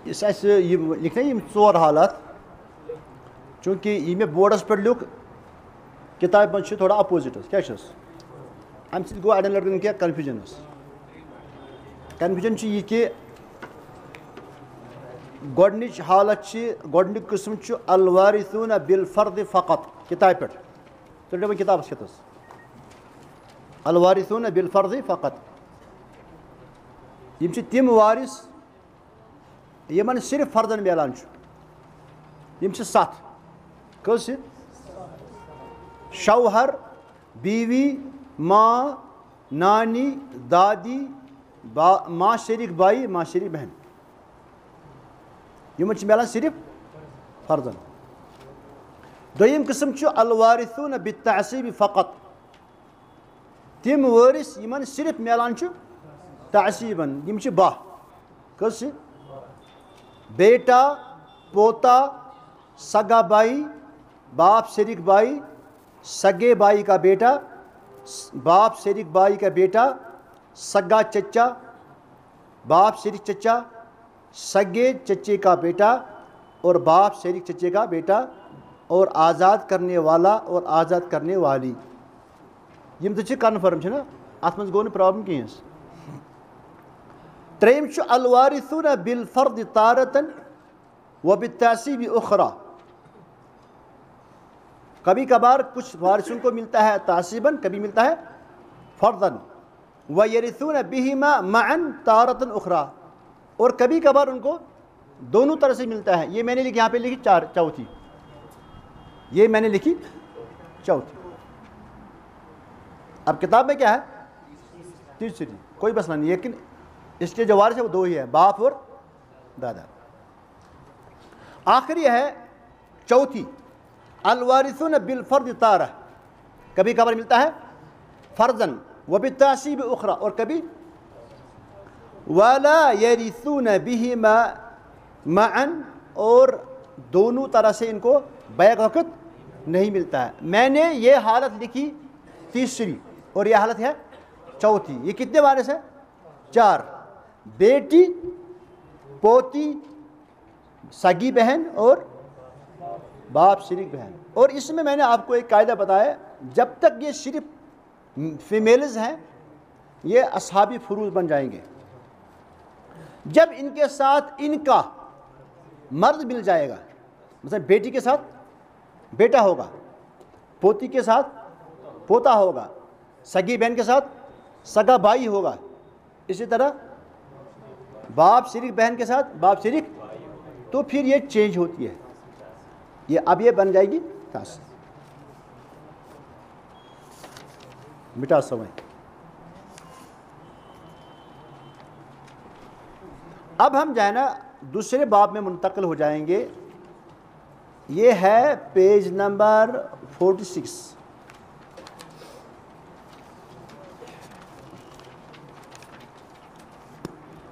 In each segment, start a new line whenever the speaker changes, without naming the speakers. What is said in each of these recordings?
اس لکھنے یہ ژور حالات چونکہ یہ میں بورڈس پہ لکھ کتاب من تھوڑا اپوزٹ کیا امہ سۭتۍ گوٚو اڑٮ۪ن لڑکن کیا کنفیوجن یہ کہ گۄڈنِچ حالت گۄڈنیُک قسم چھُ الوارثون بالفرد فقط کتاب پہ تُلِو کتابس کھٮ۪تس الوارثون بالفرد فقط یم چھِ تِم وارث یمن صرف فردن میلان چھُ یم چھِ 7 کٔژ چھِ شوہر بیوی ماں نانی دادی ماں شریک بھائی ماں شریک بہن یمن چھِ میلان صرف فردن دوٚیِم قسم چھُ الوارثون بالتعصیب فقط تِم وٲرث یمن صرف میلان چھُ تعصیبن یم چھِ 12 کٔژ چھِ بیٹا پوتا سگا بھائی باپ شریک بھائی سگے بھائی کا بیٹا باپ شریک بھائی کا بیٹا سگا چچا باپ شریک چچا سگے چچے کا بیٹا اور باپ شریک چچے کا بیٹا اور آزاد کرنے والا اور آزاد کرنے والی یم تو کنفرم نا ات من گو پرابلم کہیں تریم الوارثون بالفرد تارتن وبالتعصیب اخرى کبھی کبھار کچھ وارثوں کو ملتا ہے تعصیباً کبھی ملتا ہے فرداً ویرثون بہما معا تارۃ اخرى اور کبھی کبھار ان کو دونوں طرح سے ملتا ہے یہ میں نے یہاں پہ لکھی چوتھی یہ میں نے لکھی چوتھی اب کتاب میں کیا ہے تیسری کوئی مسئلہ نہیں لیکن اس کے جو وارث ہے وہ 2 ہی ہے باپ اور دادا آخری ہے چوتھی الوارثون بالفرد تارہ کبھی کبھار ملتا ہے فرضاً وبالتعصیب اخرى اور کبھی ولا يرثون بهما معا اور دونوں طرح سے ان کو بیک وقت نہیں ملتا ہے میں نے یہ حالت لکھی تیسری اور یہ حالت ہے چوتھی یہ کتنے وارث ہے 4 بیٹی پوتی سگی بہن اور باپ شریک بہن اور اس میں نے آپ کو ایک قاعدہ بتایا جب تک یہ صرف فیمیلز ہیں یہ اصحابی فروض بن جائیں گے جب ان کے ساتھ ان کا مرد مل جائے گا مثلا بیٹی کے ساتھ بیٹا ہوگا پوتی کے ساتھ پوتا ہوگا سگی بہن کے ساتھ سگا بھائی ہوگا اسی طرح باپ شریک بہن کے ساتھ باپ شریک تو پھر یہ چینج ہوتی ہے یہ اب یہ بن جائے گی مٹا سمجھ اب ہم جو ہے نا دوسرے باب میں منتقل ہو جائیں گے یہ ہے پیج نمبر 46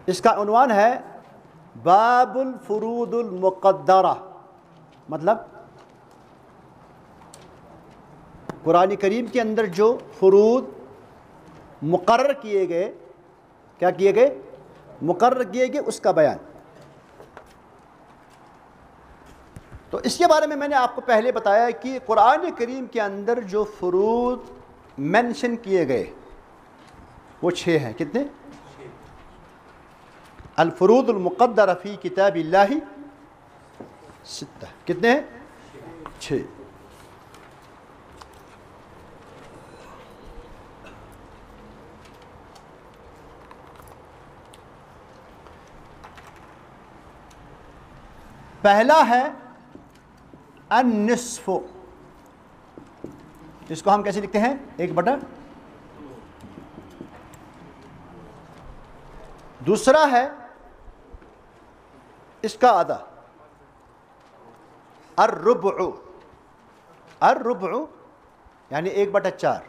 اس کا عنوان ہے باب الفروض المقدرہ مطلب قرآن کریم کے اندر جو فروض مقرر کیے گئے کیا کیے گئے مقرر کیے گئے اس کا بیان تو اس کے بارے میں نے آپ کو پہلے بتایا کہ قرآن کریم کے اندر جو فروض مینشن کیے گئے وہ 6 ہیں کتنے الفروض المقدرہ فی کتاب اللہ 6 کتنے ہیں 6 پہلا ہے النصف اس کو ہم کیسے لکھتے ہیں 1/2 دوسرا ہے اس کا آدھا الربع یعنی 1/4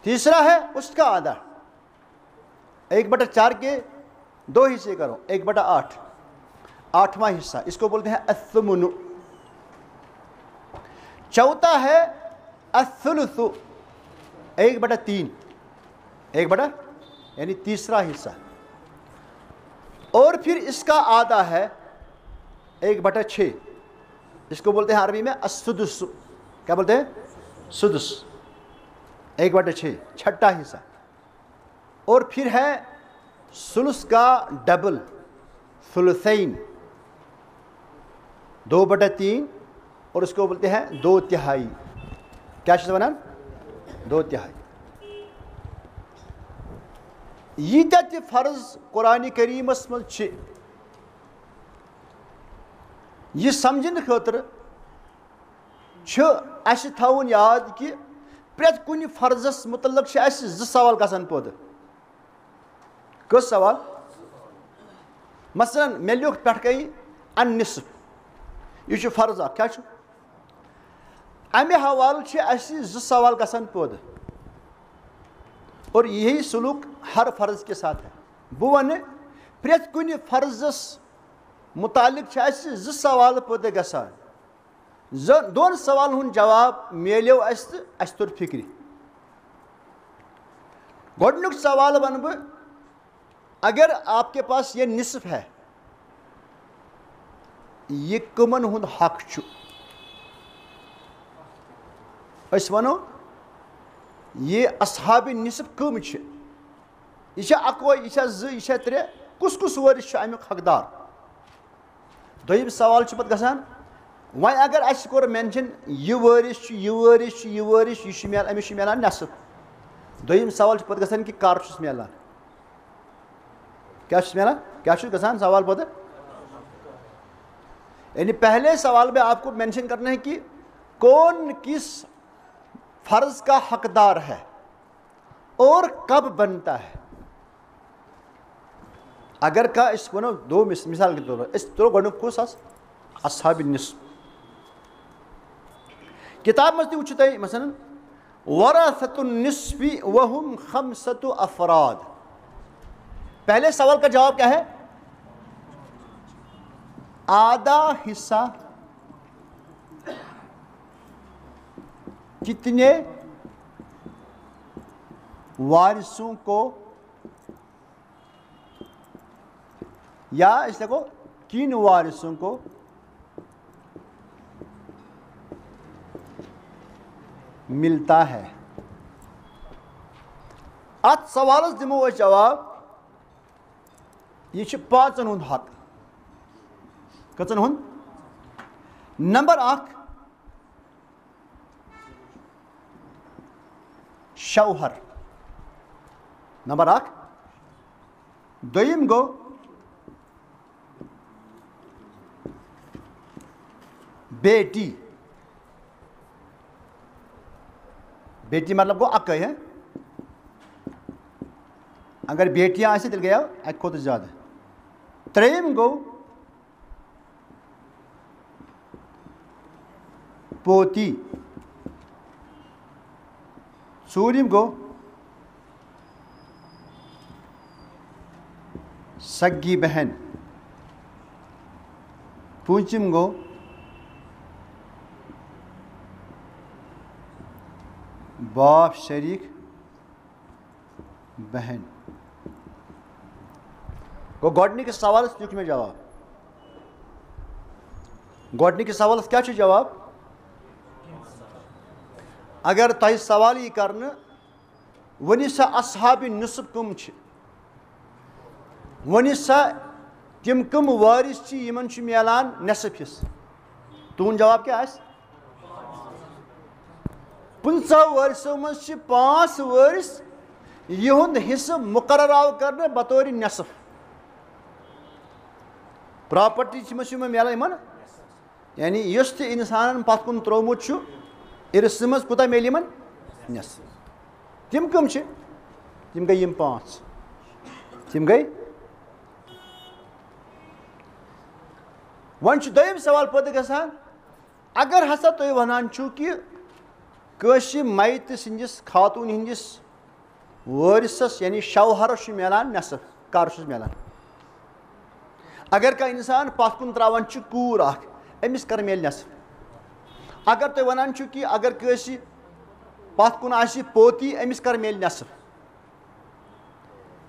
تیسرا ہے اس کا آدھا 1/4 کے 2 حصے کرو 1/8 8واں حصہ اس کو بولتے ہیں الثمن چوتھا ہے الثلث 1/3 1 بٹا یعنی تیسرا حصہ اور پھر اس کا آدھا ہے 1/6، اس کو بولتے ہیں عربی میں السدس. کیا بولتے ہیں؟ سدس. 1/6 چھٹا حصہ. اور پھر ہے ثلث کا ڈبل، ثلثین 2/3، اور اس کو بولتے ہیں 2/3. کیا چیز بنان؟ 2/3. ییتیاہ تہِ فرض قرآن کریمس مز چھ، یہ سمجھن خاطر چھ اس تھاون یاد کہ پریت کن فرضس متعلق چھ اس 2 سوال گژھان پود. کس سوال؟ مثلا مے لیوکھ پٮ۪ٹھ گئی النصف، یہ چھ فرض اکھ. کیا چھ؟ امہ حوالہ چھ اس 2 سوال گژھان پود، اور یہی سلوک ہر فرض کے ساتھ ہے. بہ ون پریت کن فرضس متعلق اس 2 سوال پود گژھان. 2 سوالن ہند جواب میلیو اس تو اس تر فکری. گۄڈنیُک سوال ون بہ، اگر آپ کے پاس یہ نصف ہے، یہ کمن ہند حق چھ؟ اس ونو یہ اصحاب نصف کم چھ؟ یہ چھ 1، یہ چھ 2، یہ چھ 3، کس کس وارث چھ امیک حقدار؟ دویم سوال چھ پتہ گژھان، وۄنۍ اگر اَسہِ کوٚر مینشن یہ وارث چھ، یہ وارث چھ، یہ وارث، یہ چھ أمِس چھ ملان نصف. دویم سوال چھ پتہ گژھان کہ کر چھُس ملان؟ کیا چھُس ملان؟ کیا چھُ گژھان سوال پتہ؟ یعنی پہلے سوال میں آپ کو مینشن کرنا ہے کہ کون کس فرض کا حقدار ہے اور کب بنتا ہے. اگر کا اس ونو 2 مثال کے طور پر اس طور گۄڈنیُک کُس آس؟ اصحاب النصف. کتاب مجھ وچھو تُہۍ مثلا ورثۃ النصف وهم 5 افراد. پہلے سوال کا جواب کیا ہے؟ آدھا حصہ کتنے وارثوں کو، یا اس کو کن وارثوں کو ملتا ہے. ات سوالس دمو أسۍ جواب، یہ چھ 5 ہند حق. کتن ہند؟ نمبر 1 شوہر، نمبر 1. دویم گو بیٹی. بیٹی مطلب گو اکے ہے. اگر بیٹیاں آسہِ تیٚلہِ گٔیو اکہِ کھۄتہٕ زیادٕ. ترٛیٚیِم گوٚو پوتی. ژوٗرِم گوٚو سگی بہن. پوٗنٛژِم گوٚو باپ شریک بہن. گو گۄڈنِکِس سوالس دیُت مےٚ جواب. گۄڈنِکِس سوالس کیٛاہ چھُ جواب؟ اگر تۄہہِ سوال یی کرنہٕ ؤنِو سا اصحاب نصف کٕم چھِ، ؤنِو سا تِم کٕم وٲرِث چھِ یِمن چھُ میلان نصف حصہٕ. تُہُنٛد جواب کیٛاہ آسہِ؟ 15 وٲرثو منٛز چھِ 5 وٲرث یِہُنٛد حصہٕ مُقرر آو کرنہٕ بطورِ نصف. پراپرٹی چھِ یِمن میلان یِمن، یعنی یُس تہِ اِنسانن پتھ کُن ترٛوومُت چھُ اِرثہٕ منٛز کوٗتاہ میلہِ یِمن؟ نصف. تِم کٕم چھِ؟ تِم گٔے یِم 5. تِم گٔے. وۄنۍ چھُ دوٚیِم سوال پٲدٕ گژھان، اگر ہسا تُہۍ ونان چھِو کہِ کٲنٛسہِ میتہٕ سٕنٛدِس خاتوٗن ہٕنٛدِس وٲرثس یعنی شوہرس چھُ میلان نصف، کر چھُس میلان؟ اگر کانٛہہ اِنسان پتھ کُن ترٛاوان چھُ کوٗر اکھ، أمِس کر میلہِ نصف؟ اگر تُہۍ ونان چھِو کہِ اگر کٲنٛسہِ پتھ کُن آسہِ پوتی، أمِس کر میلہِ نصف؟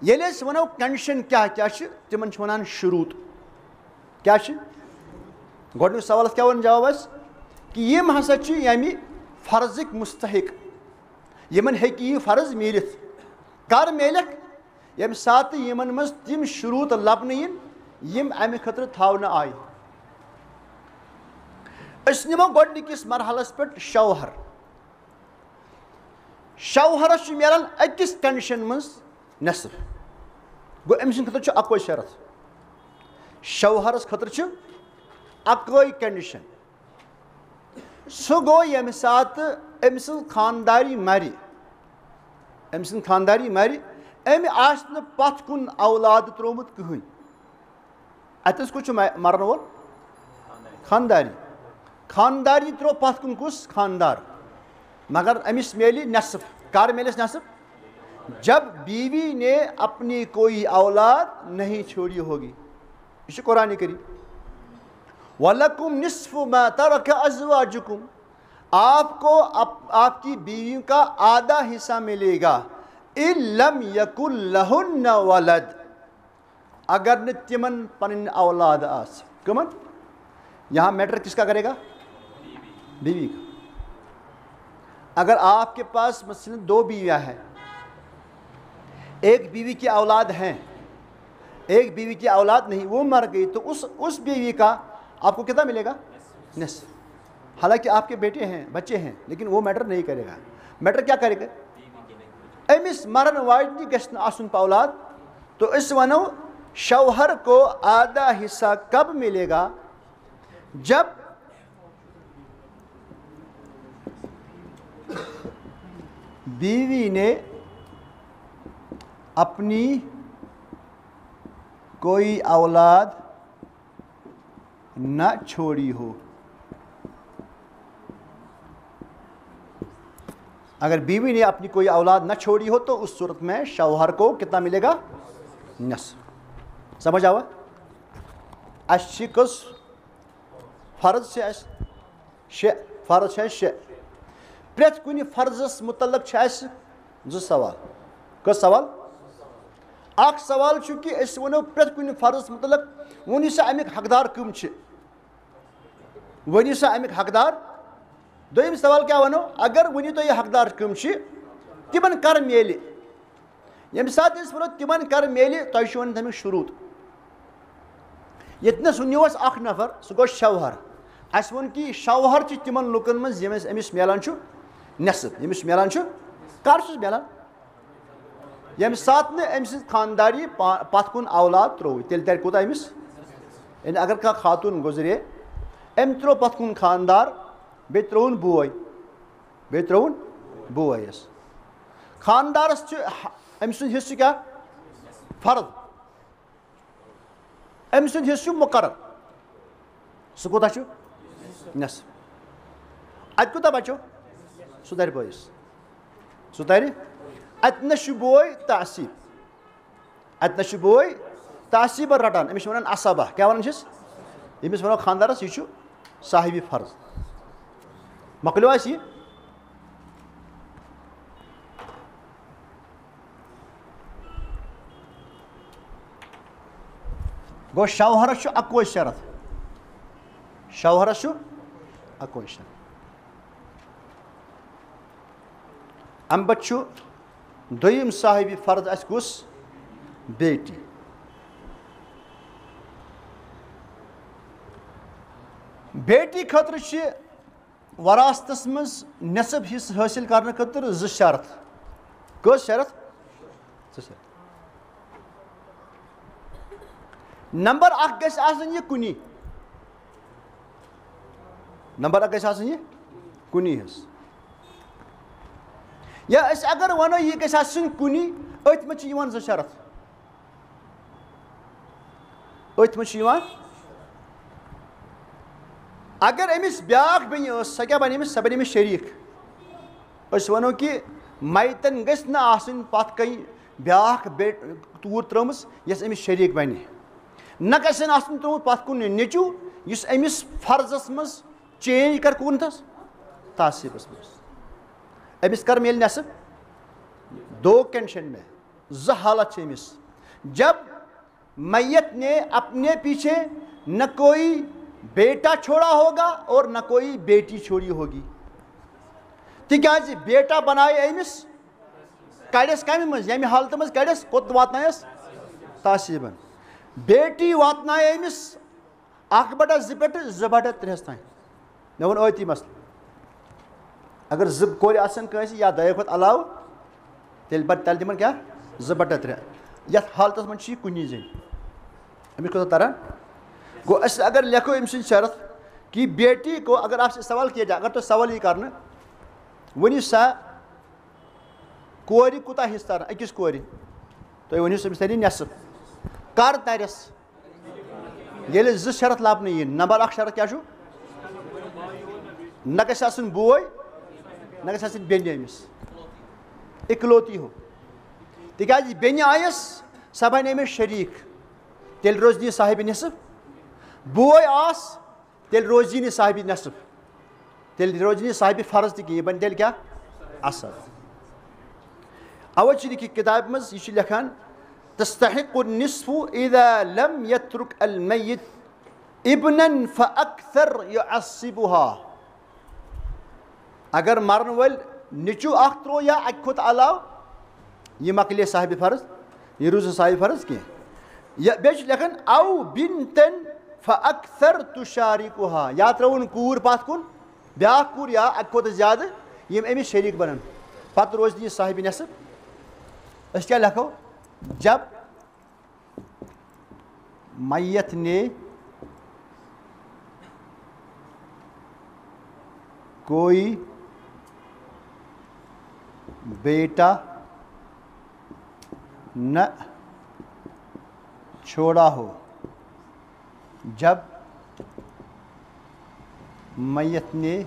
ییٚلہِ أسۍ وَنو کنڈِشن کیٛاہ چھِ تِمن چھِ وَنان شروٗط کیٛاہ چھِ گۄڈنیُک سوالَس کیٛاہ وَنہٕ جواب اَسہِ کہِ یِم ہسا چھِ ییٚمہِ فرضٕکۍ مُستحق یِمن ہیٚکہِ یہِ فرض میٖلِتھ کر میلٮ۪کھ ییٚمہِ ساتہٕ یِمن منٛز تِم شروٗط لبنہٕ یِن یِم اَمہِ خٲطرٕ تھاونہٕ آیہِ أسۍ نِمو گۄڈٕنِکِس مرحلس پٮ۪ٹھ شوہر شوہرس چھُ میلان أکِس کنڈِشن منٛز نٮ۪صف گوٚو أمۍ سٕنٛدِ خٲطرٕ چھُ اَکوے شرط شوہرس خٲطرٕ چھُ اَکٲے کنڈِشن سُہ گوٚو ییٚمہِ ساتہٕ أمۍ سٕنٛز خانٛداری مرِ أمۍ سٕنٛز خانٛداری مرِ أمۍ آسہِ نہٕ پتھ کُن اولاد ترٛوومُت کٕہٕنۍ اتٮ۪س کُس چھُ مرن وول خانٛداری خانٛداری ترٛوو پتھ کُن کُس خانٛدار مگر أمِس میلہِ نٮ۪صف کر میلٮ۪س نٮ۪صف جب بیوی نے اپنی کوئی اولاد نہیں چھوڑی ہوگی یہ چھُ قرآنِ کریم وَلَكُمْ نِصْفُ مَا تَرَكَ أَزْوَاجُكُمْ آپ کو آپ کی بیویوں کا آدھا حصہ ملے گا إِن لَمْ يَكُنْ لَهُنَّ وَلَدْ اگر نہٕ تِمن پنٕنۍ اولاد آسہِ کٕمن یہاں میٹر کس کا کرے گا بیوی کا اگر آپ کے پاس مثلاً 2 بیویاں ہیں ایک بیوی کی اولاد ہیں ایک بیوی کی اولاد نہیں وہ مر گئی تو اس بیوی کا آپ کو کتنا ملے گا نصف حالانکہ آپ کے بیٹے ہیں بچے ہیں لیکن وہ میٹر نہیں کرے گا میٹر کیا کرے گا أمِس مرن واجنہِ گژھِ نہٕ آسُن اولاد تو أسۍ وَنو شوہر کو آدھا حصہ کب ملے گا جب بیوی نے اپنی کوئی اولاد نہ چھوڑی ہو اگر بیوی نے اپنی کوئی اولاد نہ چھوڑی ہو تو اس صورت میں شوہر کو کتنا ملے گا نصف سمجھ آوا اَسہِ چھِ کٔژ فرض چھِ اَسہِ شےٚ فرض چھِ اَسہِ شےٚ پرٛٮ۪تھ کُنہِ فرضس مُتعلق چھِ اَسہِ 2 سوال کٔژ سوال اکھ سوال چھُ کہِ أسۍ وَنو پرٛٮ۪تھ کُنہِ فرضس مُتعلق ؤنِو سا اَمِکۍ حقدار کٕم چھِ ؤنِو سا اَمِکۍ حقدار دوٚیِم سوال کیٛاہ وَنو اگر ؤنِو تُہۍ یہِ حقدار کٕم چھِ تِمن کر میلہِ ییٚمہِ ساتہٕ أسۍ وَنو تِمن کر میلہِ تۄہہِ چھُو وَنُن تَمیُک شروٗط ییٚتنَس نیوٗ اَسہِ اکھ نفر سُہ گوٚو شوہر اَسہِ ووٚن کہِ شوہر چھُ تِمن لُکن منٛز ییٚمِس أمِس میلان چھُ نٮ۪صف ییٚمِس میلان چھُ کر چھُس میلان ییٚمہِ ساتہٕ نہٕ أمۍ سٕنٛز خانٛداری پتھ کُن اولاد ترٛووٕے تیٚلہِ ترِ کوٗتاہ أمِس یعنی اگر کانٛہہ خاتوٗن گُزرے أمۍ ترٛوو پتھ کُن خانٛدار بیٚیہِ ترٛووُن بوے حظ خانٛدارس چھُ أمۍ سُنٛد حِصہٕ چھُ کیٛاہ فرض أمۍ سُنٛد حِصہٕ چھُ مُقرر سُہ کوٗتاہ چھُ نٮ۪صف اَتہِ کوٗتاہ بچو سُہ ترِ بٲیِس سُہ ترِ اَتہِ نَس چھُ بوے تعصیٖبن رٹان أمِس چھِ وَنان عصبہ کیٛاہ وَنان چھِس ییٚمِس وَنو خانٛدارس یہِ چھُ صاحبِ فرض مۄکلیو اَسہِ یہِ گوٚو شوہرس چھُ اَکوے شرط اَمہِ پتہٕ چھُ دوٚیِم صاحبِ فرض اَسہِ کُس بیٹی بیٹی خٲطرٕ چھِ وراثتس منٛز نٮ۪صف حِصہٕ حٲصِل کرنہٕ خٲطرٕ 2 شرط کٔژ شرط 2 شرط نمبر 1 گژھِ آسٕنۍ یہِ کُنی حظ یا أسۍ اگر وَنو یہِ گژھِ آسٕنۍ کُنی أتھۍ منٛز چھِ یِوان 2 شرط اگر أمِس بیٛاکھ بیٚنہِ ٲس سۄ کیٛاہ بَنہِ أمِس سۄ بَنہِ أمِس شریٖک أسۍ وَنو کہِ میتن گژھِ نہٕ آسٕنۍ پتھ کَنۍ بیٛاکھ توٗر ترٛٲومٕژ یۄس أمِس شریٖک بَنہِ نہ گژھن آسُن ترٛوومُت پتھ کُن نیٚچوٗ یُس أمِس فرضس منٛز چینج کر کُنتھس تعصیٖبس منٛز أمِس کر میلہِ نٮ۪صف 2 کنڈِشن میں حالت امس. جب میت نے اپنے پیچھے نہ کوئی بیٹا چھوڑا ہوگا اور نہ کوئی بیٹی چھوڑی ہوگی. تکیازِ بیٹا بنائے امس کڑس کمہ مز یمہ حالت مز کڑس کوت واتنایس تحصیبن. بیٹی واتنائے امس 1/2 پٮ۪ٹھ 2/3 تام. مےٚ ووٚن ٲتی مسلہٕ. اگر 2 کورِ آسن کٲنٛسہِ یا 2 کھۄتہٕ علاوٕ تیٚلہِ تِمن کیٛاہ 2/3. یتھ حالتس منٛز چھُ یہِ کُنی زٔنۍ. أمِس کوٗتاہ تران گوٚو. أسۍ اگر لیکھو أمۍ سٕنٛز شرط کہ بیٹی کو اگر آپ سے سوال کیا جائے, اگر تۄہہِ سوال یی کرنہٕ ؤنِو سا کورِ کوٗتاہ حصہٕ تران أکِس کورِ, تُہۍ ؤنِو أمِس ترِ نٮ۪صٕف. کر ترٮ۪س ییٚلہِ 2 شرط لبنہٕ یِن. نمبر 1 شرط کیٛاہ چھُ؟ نہ گژھِ آسُن بوے نہ گژھِ آسٕنۍ بیٚنہِ أمِس اِکلوتی ہو. تِکیٛازِ بیٚنہِ آیَس سۄ بنہِ أمِس شریٖک, تیٚلہِ روزِ یہِ صاحبِ نصف. بوے آس تیٚلہِ روزِ نہٕ صاحبِ نصف, تیٚلہِ روزِ نہٕ صاحبِ فرض تہِ کینٛہہ, یہِ بنہِ تیٚلہِ کیٛاہ اصل. اَوَے چھِ لیکھِتھ کِتابہِ منٛز, یہِ چھُ لیکھان تستحق النصف اذا لم يترك الميت ابنا فاكثر يعصبها. اگر مرن وٲلۍ نیٚچوٗ اکھ ترٛوو یا اَکہِ کھۄتہٕ علاوٕ یہِ مۄکلے صاحبِ فرض, یہِ روٗز نہٕ صاحبِ فرض کینٛہہ. بیٚیہِ چھُ لیکھان او بنتن فاكثر تشاركها. یا ترٛٲوُن کوٗر پتھ کُن بیٛاکھ کوٗر یا اَکہِ کھۄتہٕ زیادٕ یِم أمِس شریٖک بنن, پتہٕ روزِ نہٕ یہِ صاحبِ نصف. أسۍ کیٛاہ لیکھو؟ جب میت نے کوئی بیٹا نہ چھوڑا ہو. جب میت نے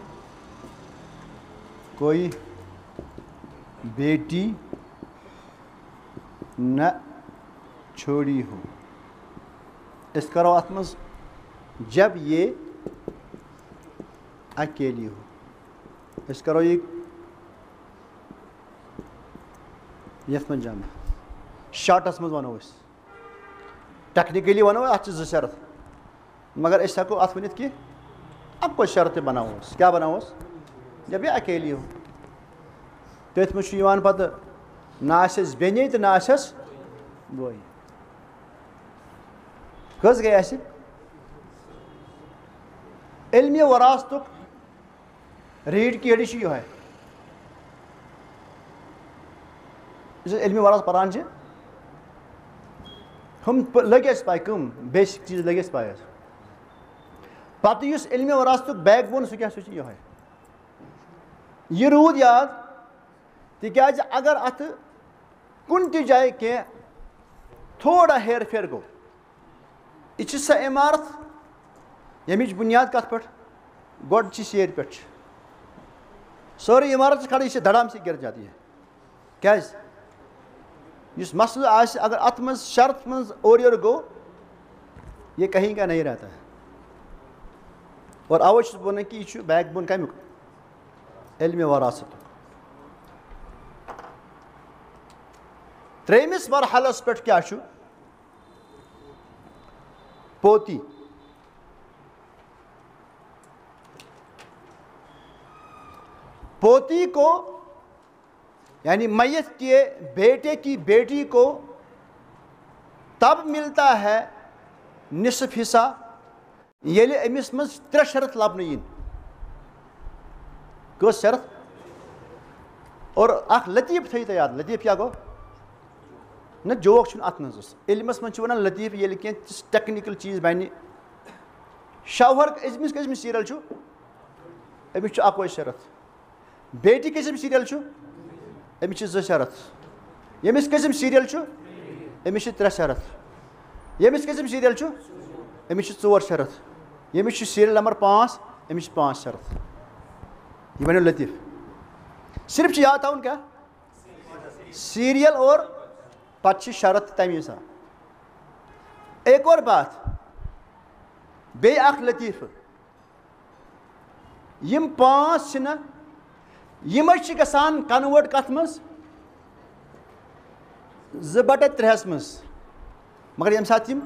کوئی بیٹی نہ چھوڑی ہو. اس کرو اتھ منٛز جب یہ اکیلی ہو. اس کرو یہ یتھ منٛز جمع شاٹس منٛز ونو أسۍ. ٹیکنِکلی ونو اتھ چھِ 2 شرط, مگر أسۍ ہٮ۪کو اتھ ؤنِتھ کہِ اَکوے شرط بناووس. کیٛاہ بناووس؟ جب یہ اکیلی ہو. تٔتھۍ منٛز چھُ یِوان پتہٕ نہ آسٮ۪س بیٚنے تہٕ نہ آسٮ۪س بوے. کٔژ گٔے اَسہِ؟ علمِ وراثتُک ریٖڈ کیڑِ چھُ یِہوے. یُس أسۍ علمِ وراثت پران چھِ ہُم لٔگۍ اَسہِ پاے, کٕم بیسِک چیٖز لٔگۍ اَسہِ پاے حظ. پتہٕ یُس علمِ وراثتُک بیک بون سُہ کیٛاہ سُہ چھُ یِہوے. یہِ روٗد یاد تِکیٛازِ اگر اتھ کُنہِ تہِ جایہِ کینٛہہ تھوڑا ہیر پھیر گوٚو, یہِ چھِ سۄ عمارت ییٚمِچ بُنیاد کتھ پٮ۪ٹھ گۄڈٕ چھِ سیرِ پٮ۪ٹھ چھِ سٲرٕے عمارت چھِ کھڑا, یہِ چھِ دڑام سے گر جاتی ہے. کیٛازِ یُس مسلہٕ آسہِ اگر اتھ منٛز شرط منٛز اورٕ یورٕ گوٚو یہ کہیں کا نہیں رہتا ہے. اور اوے چھُس بہٕ ونان کہِ یہِ چھُ بیک بون کمیُک؟ علمِ وراثتُک. 3مِس مرحلس پٮ۪ٹھ کیٛاہ چھُ؟ پوتی. پوتی کو یعنی میت کے بیٹے کی بیٹی کو تب ملتا ہے نصف حصہ ییٚلہِ أمِس منٛز 3 شرط لبنہٕ یِن. کٔژ شرط؟ اور اکھ لطیف تھٲیِو تُہۍ یاد. لطیف کیٛاہ گوٚو؟ نہ جوک چھُنہٕ اتھ منٛز. علمس منٛز چھِ ونان لطیف ییٚلہِ کینٛہہ تِژھ ٹیکنِکل چیٖز بنہِ. شوہر أمِس کٔژمہِ سیٖریل چھُ؟ أمِس چھُ اکوے شرط. بیٹی کٔژِم سیٖریل چھُ؟ أمِس چھِ 2 شرط. ییٚمِس کٔژِم سیٖریل چھُ؟ أمِس چھِ 3 شرط. ییٚمِس کٔژِم سیٖریل چھُ؟ أمِس چھِ 4 شرط. ییٚمِس چھُ سیٖریل نمبر 5 أمِس چھِ 5 شرط. یہِ بنیو لطیف. صرف چھُ یاد تھاوُن کیٛاہ؟ سیٖریل اور پتہٕ چھِ شرط تمی حساب. ایک اور بات, بیٚیہِ اکھ لطیفہٕ, یِم 5 چھِنہ یِمے چھِ گژھان کنوٲٹ کتھ منٛز؟ 2/3 منٛز مگر ییٚمہِ ساتہٕ یِم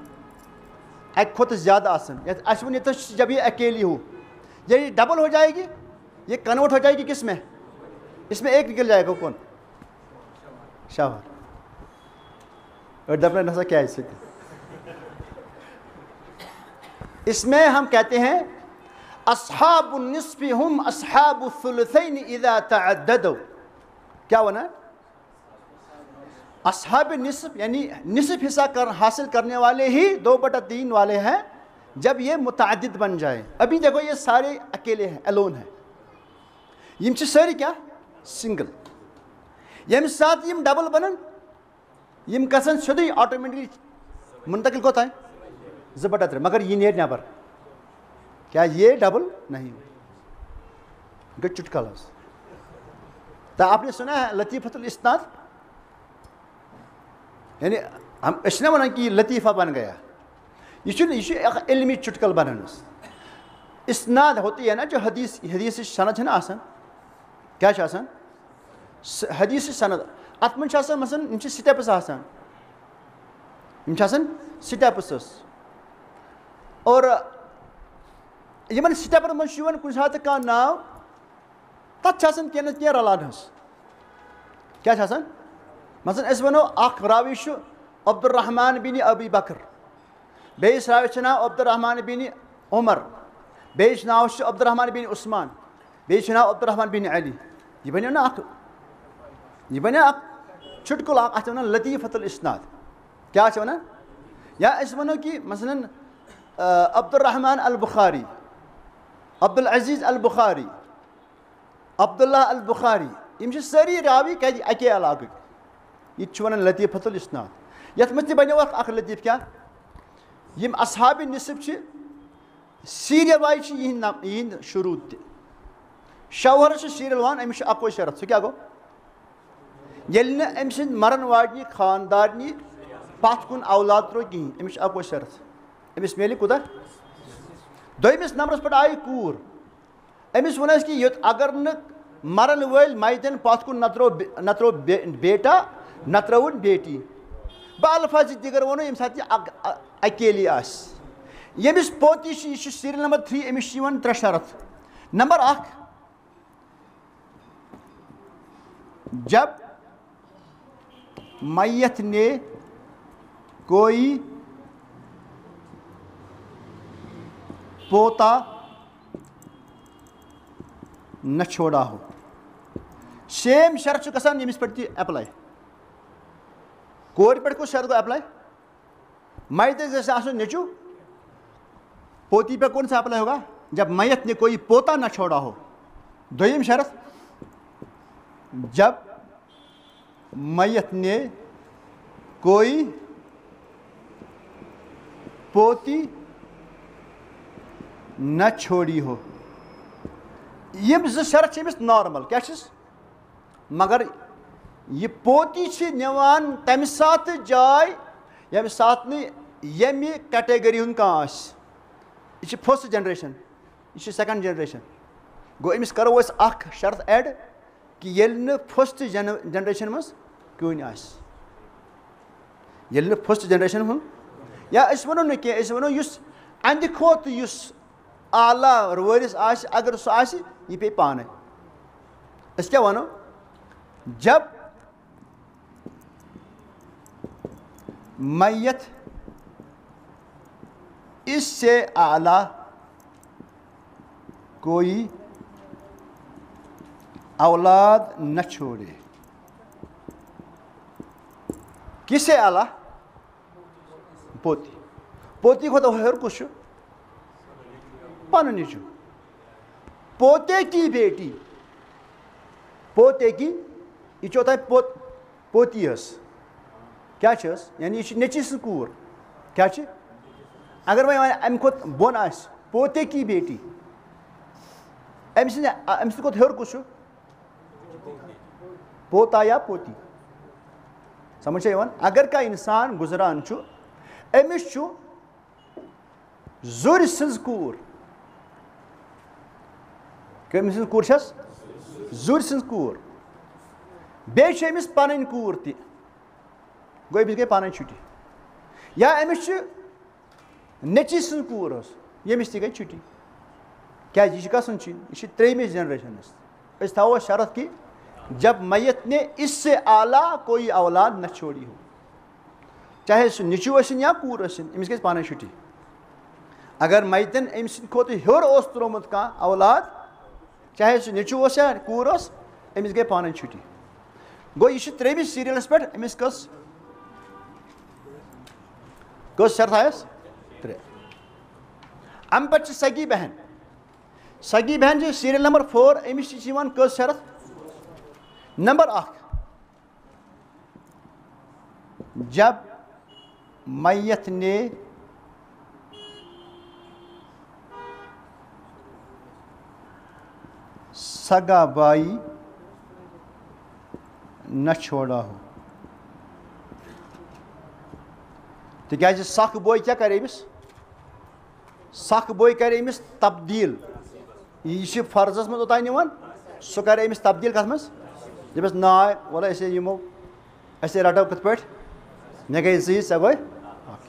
اَکہِ کھۄتہٕ زیادٕ آسان اَسہِ ووٚن ییٚتٮ۪س جب یہ اکیلی ہو یہ ڈبل ہو جائے گی یہ کنورٹ ہو جائے گی کس میں اس میں ایک نکل جائے گا کون شوہر اور دبنا نسا کیا ہے اس میں ہم کہتے ہیں اصحاب النصف ہم اصحاب الثلثین اذا تعددوا کیا ہونا اصحاب نصف یعنی نصف حصہ حاصل کرنے والے ہی 2/3 والے ہیں جب یہ متعدد بن جائے. ابھی دیکھو یہ سارے اکیلے ہیں الون ہیں یم چھ ساری کیا سنگل یم ساتھ یم ڈبل بنن یم گژھن سیودے آٹومیٹکلی منتقل کوتا ہے 2/3 مگر یہ نیرِ نیبر کیا یہ ڈبل نہیں گئی چٹکل حظ. تو آپ نے سنا ہے لطیفۃ الاسناد یعنی ہم اس نے ونان کہ یہ لطیفہ بن گیا یہ علمی چٹکل بنان اسناد ہوتی ہے نا جو حدیث سند ہے نا آسان کیا چھ آسان حدیث سند ات من چھ آسان مثلا یم چھ سٹیپس آسان یم چھ آسان سٹیپس اور یمن سٹیپن من چھ یوان کُنہِ ساتہٕ کانٛہہ ناو تتھ چھ آسان کینٛہہ نتہٕ کینٛہہ رلان حظ کیا چھ آسان مثلا أسۍ ونو اکھ راوی چھُ عبدالرحمان بن ابی بکر بیٚیِس راوی چھُ ناو عبدالرحمان بن عمر بیٚیِس ناو چھُ عبدالرحمان بن عثمان بیٚیِس چھُ ناو عبدالرحمان بن علی یہ بنیو نا یہ بنیو اکھ چٹکل اکھ اتھ ونان لطیفۃ الاسناد کیا چھ ونان یا أسۍ ونو کہ مثلاً عبدالرحمان البخاری عبدالعزیز البخاری عبداللہ البخاری یم چھ ساری راوی کتہِ اکے علاقٕکۍ یہ چھ ونان لطیفۃ الاسناد یتھ منٛز تہِ بنیو اکھ لطیف کیا یم اصحاب نصف چھ سیریل وائی چھ یہند شروط تہِ شوہر چھ سیریل وان أمِس چھ اکوے شرط سُہ کیاہ گوٚو ییٚلہِ نہٕ أمۍ سٕنٛدۍ مرن واجنہِ خاندارنہِ پتھ کُن اولاد ترٛوو کِہیٖنۍ أمِس چھُ اکوے شرط أمِس میلہِ کوٗتاہ دوٚیمِس نمبرس پٮ۪ٹھ آیہِ کوٗر أمِس ووٚن اَسہِ کہِ اگر نہٕ مرن وٲلۍ مَیتن پتھ کُن نہ ترٛوو بیٹا نہ ترٛٲوُن بیٹی بالفاظِ دیگر ووٚنو ییٚمہِ ساتہٕ یہِ اکیلی آسہِ ییٚمِس پوتی چھِ یہِ چھُ سیریل نمبر 3 أمِس چھِ یِوان 3 شرط نمبر 1 جب میت نے کوئی پوتا نہ چھوڑا ہو سیم شرط چھُ گژھان ییٚمِس پٮ۪ٹھ تہِ ایپلاے کورِ پٮ۪ٹھ کُس شرط گوٚو ایپلاے میتس گژھِ آسُن نیٚچوٗ پوتی پہ کون سا اپلائی ہوگا جب میت نے کوئی پوتا نہ چھوڑا ہو دویم شرط جب میت نے کوئی پوتی نہ چھوڑی ہو یم زٕ شرط چھِ أمِس نارمل کیٛاہ چھِس مگر یہ پوتی چھِ نِوان تمہِ ساتہٕ جاے ییٚمہِ ساتہٕ نہٕ ییٚمہِ کیٹگری ہُنٛد کانٛہہ آسہِ یہ چھِ فٔسٹ جنریشن یہ چھِ سیکنڈ جنریشن گوٚو أمِس کرو أسۍ اکھ شرط ایڈ کہ ییٚلہِ نہٕ فٔسٹ جنریشن منٛز کٕہٕنۍ آسہِ ییٚلہِ نہٕ فٔسٹ جنریشن ہُنٛد یا أسۍ ونو نہٕ کینٛہہ أسۍ ونو یُس اندِ کھۄتہٕ یُس اعلیٰ وٲرِث آسہِ اگر سُہ آسہِ یہِ پیٚیہِ پانے أسۍ کیٛاہ ونو جب میت اس سے اعلیٰ کوئی اولاد نہ چھوڑے کس سے اعلیٰ پوتی پوتی کھۄتہٕ ہیوٚر کُس چھُ پنُن نیٚچوٗ پوتے کی بیٹی پوتے کی یہ چھِ اوٚتام پوتی ٲس کیٛاہ چھِ ٲس یعنی یہِ چھِ نیٚچِو سٕنٛز کوٗر کیٛاہ چھِ اگر وۄنۍ اَمہِ کھۄتہٕ بۄن آسہِ پوتے کی بیٹی أمۍ سٕنٛدِ کھۄتہٕ ہیوٚر کُس چھُ پوتا یا پوتی سمجھ چھا یِوان اگر کانٛہہ اِنسان گُزران چھُ أمِس چھُ زُرِ سٕنٛز کوٗر کٔمۍ سٕنٛز کوٗر چھَس زُرِ سٕنٛز کوٗر بیٚیہِ چھِ أمِس پنٕنۍ کوٗر تہِ گوٚو أمِس گٔے پانَے چھُٹی یا أمِس چھِ نیٚچِی سٕنٛز کوٗر ٲس ییٚمِس تہِ گٔے چھُٹی کیٛازِ یہِ چھِ گژھُن چھِنہٕ یہِ چھِ ترٛیٚیِمِس جنریشنَس أسۍ تھاوو شرط کہِ جب میت نے اس سے اعلیٰ کوئی اولاد نہ چھوڑی ہو چاہے سُہ نیٚچوٗ ٲسِنۍ یا کوٗر ٲسِنۍ أمِس گژھِ پانَے چھُٹی اگر میتن أمۍ سٕنٛدِ کھۄتہٕ ہیوٚر اوس ترٛوومُت کانٛہہ اولاد چاہے سُہ نیٚچوٗ اوس یا کوٗر اوس أمِس گٔے پانَے چھُٹی گوٚو یہِ چھِ ترٛیٚیمِس سیٖریلَس پٮ۪ٹھ أمِس کٔژ شرط آیَس 3 اَمہِ پَتہٕ چھِ سگی بہن چھِ سیٖریل نمبر 4 أمِس تہِ چھِ یِوان کٔژ شرط نمبر 1 جب میت نے سگا بائی نہ چھوڑا ہو تِکیٛازِ سکھ بوے کیٛاہ کَرِ أمِس سکھ بوے کَرِ أمِس تبدیٖل یہِ چھِ فرضس منٛز اوٚتانۍ نِوان سُہ کَرِ أمِس تبدیٖل کَتھ منٛز دَپٮ۪س ناے وَلہٕ أسے یِمو أسے رَٹو کِتھ پٲٹھۍ مےٚ گٔے 2 ژےٚ گوٚے اَکھ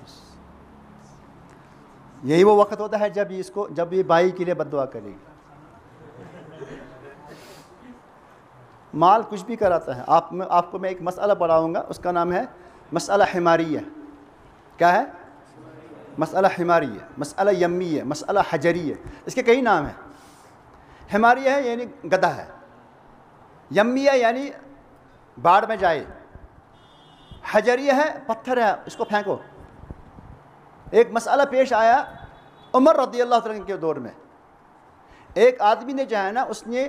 یہی وہ وقت ہوتا ہے جب یہ بھائی کے لیے بد دعا کرے گی مال کچھ بھی کراتا ہے آپ کو میں ایک مسئلہ پڑھاؤں گا اس کا نام ہے مسئلہ حماریہ کیا ہے مسئلہ حماریہ مسئلہ یمیہ مسئلہ حجریہ اس کے کئی نام ہیں حماریہ ہے یعنی گدھا ہے یمیہ یعنی باڑ میں جائے حجریہ ہے پتھر ہے اس کو پھینکو ایک مسئلہ پیش آیا عمر رضی اللہ عنہ کے دور میں ایک آدمی نے جو ہے نا اس نے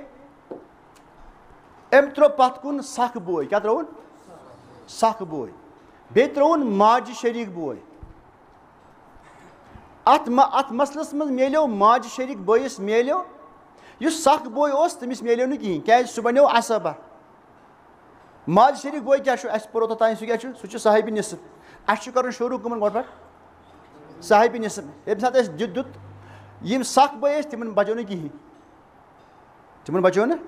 أمۍ ترٛوو پتھ کُن سکھ بوے کیٛاہ ترٛووُن سکھ بوے بیٚیہِ ترٛووُن ماجہِ شریٖک بوے اَتھ مسلس منٛز میلیو ماجہِ شریٖک بٲیِس میلیو یُس سکھ بوے اوس تٔمِس میلیو نہٕ کِہیٖنۍ کیٛازِ سُہ بنیو عصبہ ماجہِ شریٖک بوے کیٛاہ چھُ اَسہِ پوٚر اوٚتانۍ سُہ کیٛاہ چھُ سُہ چھُ صاحبِ نِصف اَسہِ چھُ کَرُن شروٗع کٕمن گۄڈٕ پٮ۪ٹھ صاحبِ نِصف ییٚمہِ ساتہٕ اَسہِ دیُت یِم سکھ بٲے ٲسۍ تِمن بچو نہٕ کِہیٖنۍ تِمن بچو نہٕ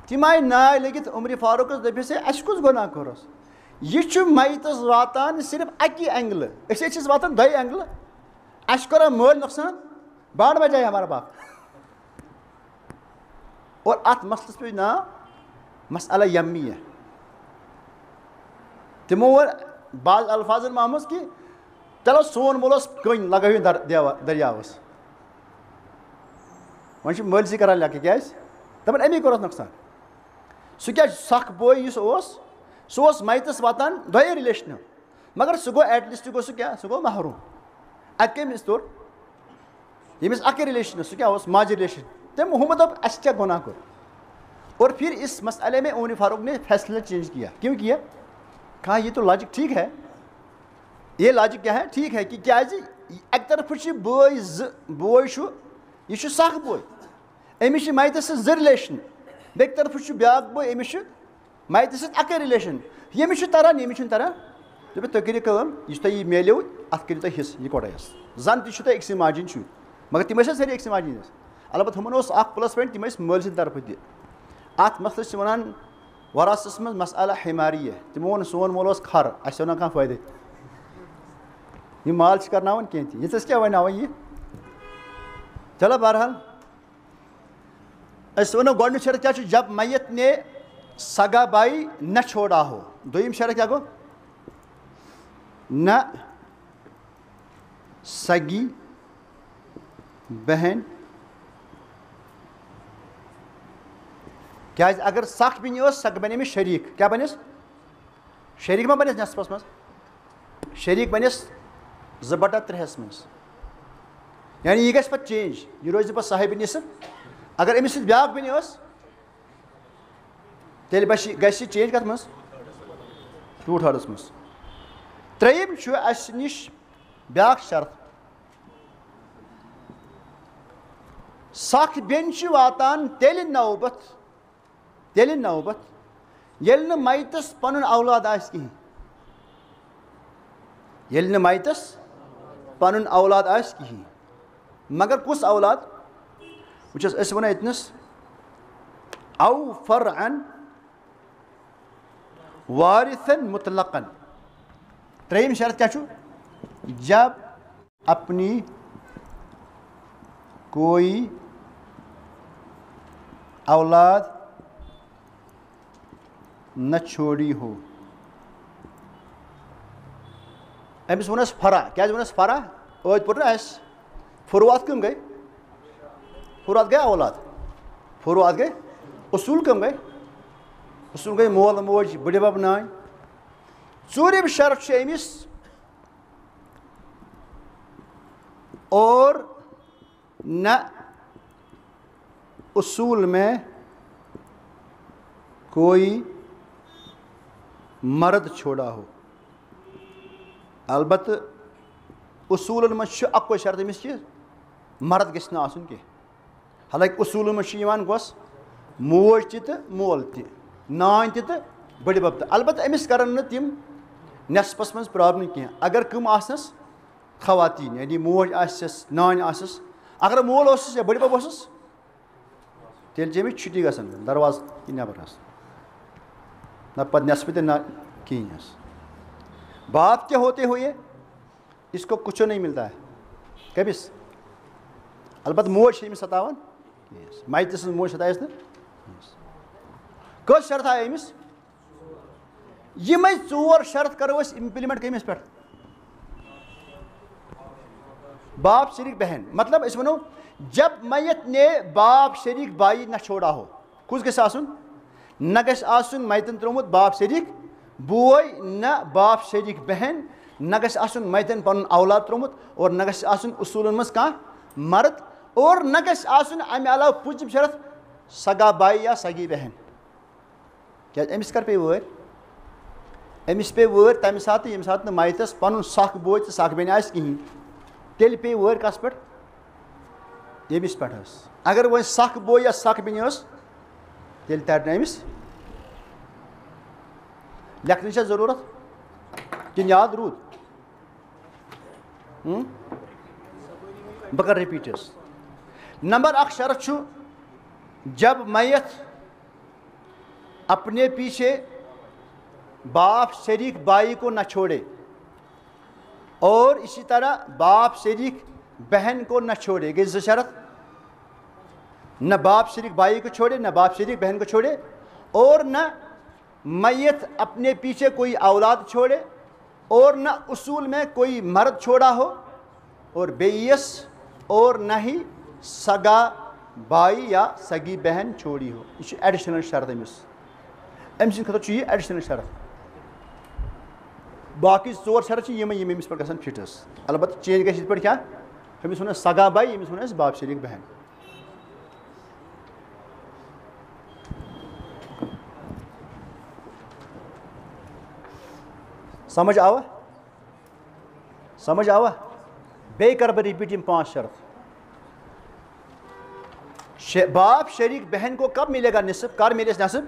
تِم آیہِ ناے لٔگِتھ عمرِ فاروقس دٔپِس ہے اَسہِ کُس گۄناہ کوٚرُس یہِ چھُ میتَس واتان صرف اَکہِ اینگلہٕ أسۍ حظ چھِس واتان 2 اینگلہٕ اَسہِ کوٚرا مٲلۍ نۄقصان باڑ بجاے ہمارا باپ اور اَتھ مسلس پیٚو ناو مسئلہ یمیہ تِمو ووٚن بعض الفاظن منٛز آمٕژ کہِ چلو سون مول اوس کٔنۍ لگٲوِن دٔریاوَس وۄنۍ چھِ مٲلۍسٕے کران لیٚکھٕ کیٛازِ دَپان اَمی کوٚرُس نۄقصان سُہ کیٛاہ سکھ بوے یُس اوس سُہ اوس میتَس واتان 2 رِلیشنہٕ مگر سُہ گوٚو ایٹ لیٖسٹ گوٚو سُہ کیٛاہ سُہ گوٚو محروٗم اَتہِ کٔمِس توٚر ییٚمِس اَکٕے رِلیشن سُہ کیٛاہ اوس ماجہِ رِلیشن تٔمۍ ہُمو دوٚپ اَسہِ کیٛاہ گۄناہ کوٚر اور پھر اس مسئلے میں عمر فاروق نے فیصلہ چینج کیا کیوں کیا کہا یہ تو لاجک ٹھیک ہے یہ لاجک کیا ہے ٹھیک ہے کہ کیٛازِ اَکہِ طرفہٕ چھِ بٲے 2 بوے چھُ یہِ چھُ سکھ بوے أمِس چھِ میتَس سۭتۍ 2 رِلیشن بیٚکہِ طرفہٕ چھُ بیٛاکھ بوے أمِس چھُ میتَس سۭتۍ اَکٕے رِلیشن ییٚمِس چھُ تران ییٚمِس چھُنہٕ تران دوٚپُکھ تُہۍ کٔرِو کٲم یُس تۄہہِ یہِ میلیو اَتھ کٔرِو تُہۍ حِصہٕ یِکوَٹَے حظ زَن تہِ چھُو تۄہہِ أکسٕے ماجہِ ہِنٛدۍ شُرۍ مگر تِم ٲسۍ سٲری أکسٕے ماجہِ ہِنٛدۍ حظ البتہ ہُمن اوس اکھ پٕلس پویِنٛٹ تِم ٲسۍ مٲلۍ سٕنٛدِ طرفہٕ تہِ اَتھ مسلس چھِ وَنان وراثتس منٛز مسئلہ حماریہ تِمو ووٚن سون مول اوس کھر اَسہِ اوٚو نہٕ کانٛہہ فٲیدٕ یہِ مال چھِ کرناوان کینٛہہ تہِ یِژھ کیٛاہ وَنہِ وۄنۍ یہِ چلو بہرحال أسۍ وَنو گۄڈٕنیُک شرط کیٛاہ چھُ جب میت نے سگا بائی نہ چھوڑا ہو دوٚیِم شرط کیٛاہ گوٚو نہ سگی بہن کیٛازِ اگر سکھ بیٚنہِ ٲس سۄ بَنہِ أمِس شریٖک کیٛاہ بَنٮ۪س شریٖک ما بَنٮ۪س نٮ۪صفَس منٛز شریٖک بَنٮ۪س 2/3 منٛز یعنی یہِ گژھِ پَتہٕ چینج یہِ روزِ پَتہٕ صاحبِ نِصف اگر أمِس سۭتۍ بیٛاکھ بیٚنہِ ٲس تیٚلہِ گژھِ یہِ چینج کَتھ منٛز 2/3 منٛز ترٛیٚیِم چھُ اَسہِ نِش بیٛاکھ شرط سکھ بیٚنہِ چھِ واتان تیٚلہِ نوبت ییٚلہِ نہٕ میتَس پَنُن اولاد آسہِ کِہیٖنۍ ییٚلہِ نہٕ میتَس پَنُن اولاد آسہِ کِہیٖنۍ مگر کُس اولاد وٕچھ حظ أسۍ وَنو ییٚتنَس او فرعن وارِثن مُطلقن تریم شرط کیا چھو؟ جب اپنی کوئی اولاد نہ چھوڑی ہو. أمس ونس فرع کیا ونس فرع عید پور نا اس فروعات کم گئی؟ فروعات گئے اولاد، فروعات گئے اصول کم گئے؟ اصول گئی مول موج بڑی بب نان. ژوٗرِم شرط چھُ أمِس اور نہ اصول میں کوئی مرد چھوڑا ہو. البتہ اصوٗلن منٛز چھُ اَکُے شرط أمِس کہِ مرد گژھِ نہٕ آسُن کینٛہہ. حالانکہِ اصوٗلن منٛز چھُ یِوان کۄس موج تہِ تہٕ مول تہِ، نانۍ تہِ تہٕ بٔڑِ بب تہِ. البتہ أمِس کرن نہٕ تِم نٮ۪صفس منٛز پرابلم کینٛہہ. اگر کٕم آسنس خواتیٖن یعنی موج آسٮ۪س نانۍ آسٮ۪س. اگر مول اوسُس یا بٔڑِ بب اوسُس تیٚلہِ چھِ أمِس چھُٹی گژھان دروازٕ کِنۍ نٮ۪بر آسان، نہ پتہٕ نٮ۪صفہٕ تہِ نہ کِہیٖنۍ حظ. باپ کے ہوتے ہوئے اس کو کچھ نہیں ملتا ہے کٔمِس؟ البتہ موج چھِ أمِس ستاوان مایتہِ سٕنٛز موج ستایس نہٕ. کٔژ شرط آیہِ أمِس؟ یِمے ژور شرط کرو أسۍ اِمپلمنٹ کٔمِس پٮ۪ٹھ؟ باپ شریک بہن. مطلب أسۍ وَنو جب میت نے باپ شریک بائی نہ چھوڑا ہو. کُس گژھِ آسُن؟ نہ گژھِ آسُن میتن ترٛوومُت باپ شریک بوے، نہ باپ شریک بہن، نہ گژھِ آسُن میتن پنُن اولاد ترٛوومُت، اور نہ گژھِ آسُن اصوٗلن منٛز کانٛہہ مرد، اور نہ گژھِ آسُن اَمہِ علاوٕ پوٗنٛژِم شرط سگا بائی یا سگی بہن. کیٛازِ أمِس کر پیٚیہِ وٲرۍ؟ أمِس پیٚیہِ وٲرۍ تَمہِ ساتہٕ ییٚمہِ ساتہٕ نہٕ میتس پنُن سکھ بوے تہٕ سکھ بیٚنہِ آسہِ کِہینۍ. تیٚلہِ پیٚیہِ وٲرۍ کس پٮ۪ٹھ؟ ییٚمِس پٮ۪ٹھ حظ. اگر وۄنۍ سکھ بوے یا سکھ بیٚنہِ ٲس تیٚلہِ ترِ نہٕ أمِس. لیکھنٕچ چھا ضروٗرت کِنہٕ یاد روٗد؟ بہٕ کرٕ رِپیٖٹ حظ. نمبر اکھ شرط چھُ جب میت اپنے پیچھے باپ شریک بائی کو نہ چھوڑے اور اسی طرح باپ شریک بہن کو نہ چھوڑے. گئی زٕ شرط. نہ باپ شریک بائی کو چھوڑے، نہ باپ شریک بہن کو چھوڑے، اور نہ میت اپنے پیچھے کوئی اولاد چھوڑے، اور نہ اصول میں کوئی مرد چھوڑا ہو، اور بیس اور نہ ہی سگا بائی یا سگی بہن چھوڑی ہو. یہ چھُ ایڈیشنل شرط أمِس. أمۍ سٕنٛدِ خٲطرٕ چھُ یہِ ایڈیشنل شرط. باقٕے ژور شرط چھِ یِمے یِم أمِس پٮ۪ٹھ گژھن فِٹ حظ. البتہ چینج گژھِ یِتھ پٲٹھۍ کیٛاہ؟ أمِس وَنو سگا بائی، أمِس وَنو أسۍ باپ شریک بہن. سمجھ آوا؟ سمجھ آوا؟ بیٚیہِ کَرٕ بہٕ رِپیٖٹ یِم 5 شرط. باپ شریک بہن کو کب ملے گا نصف؟ کر مِلٮ۪س نصف؟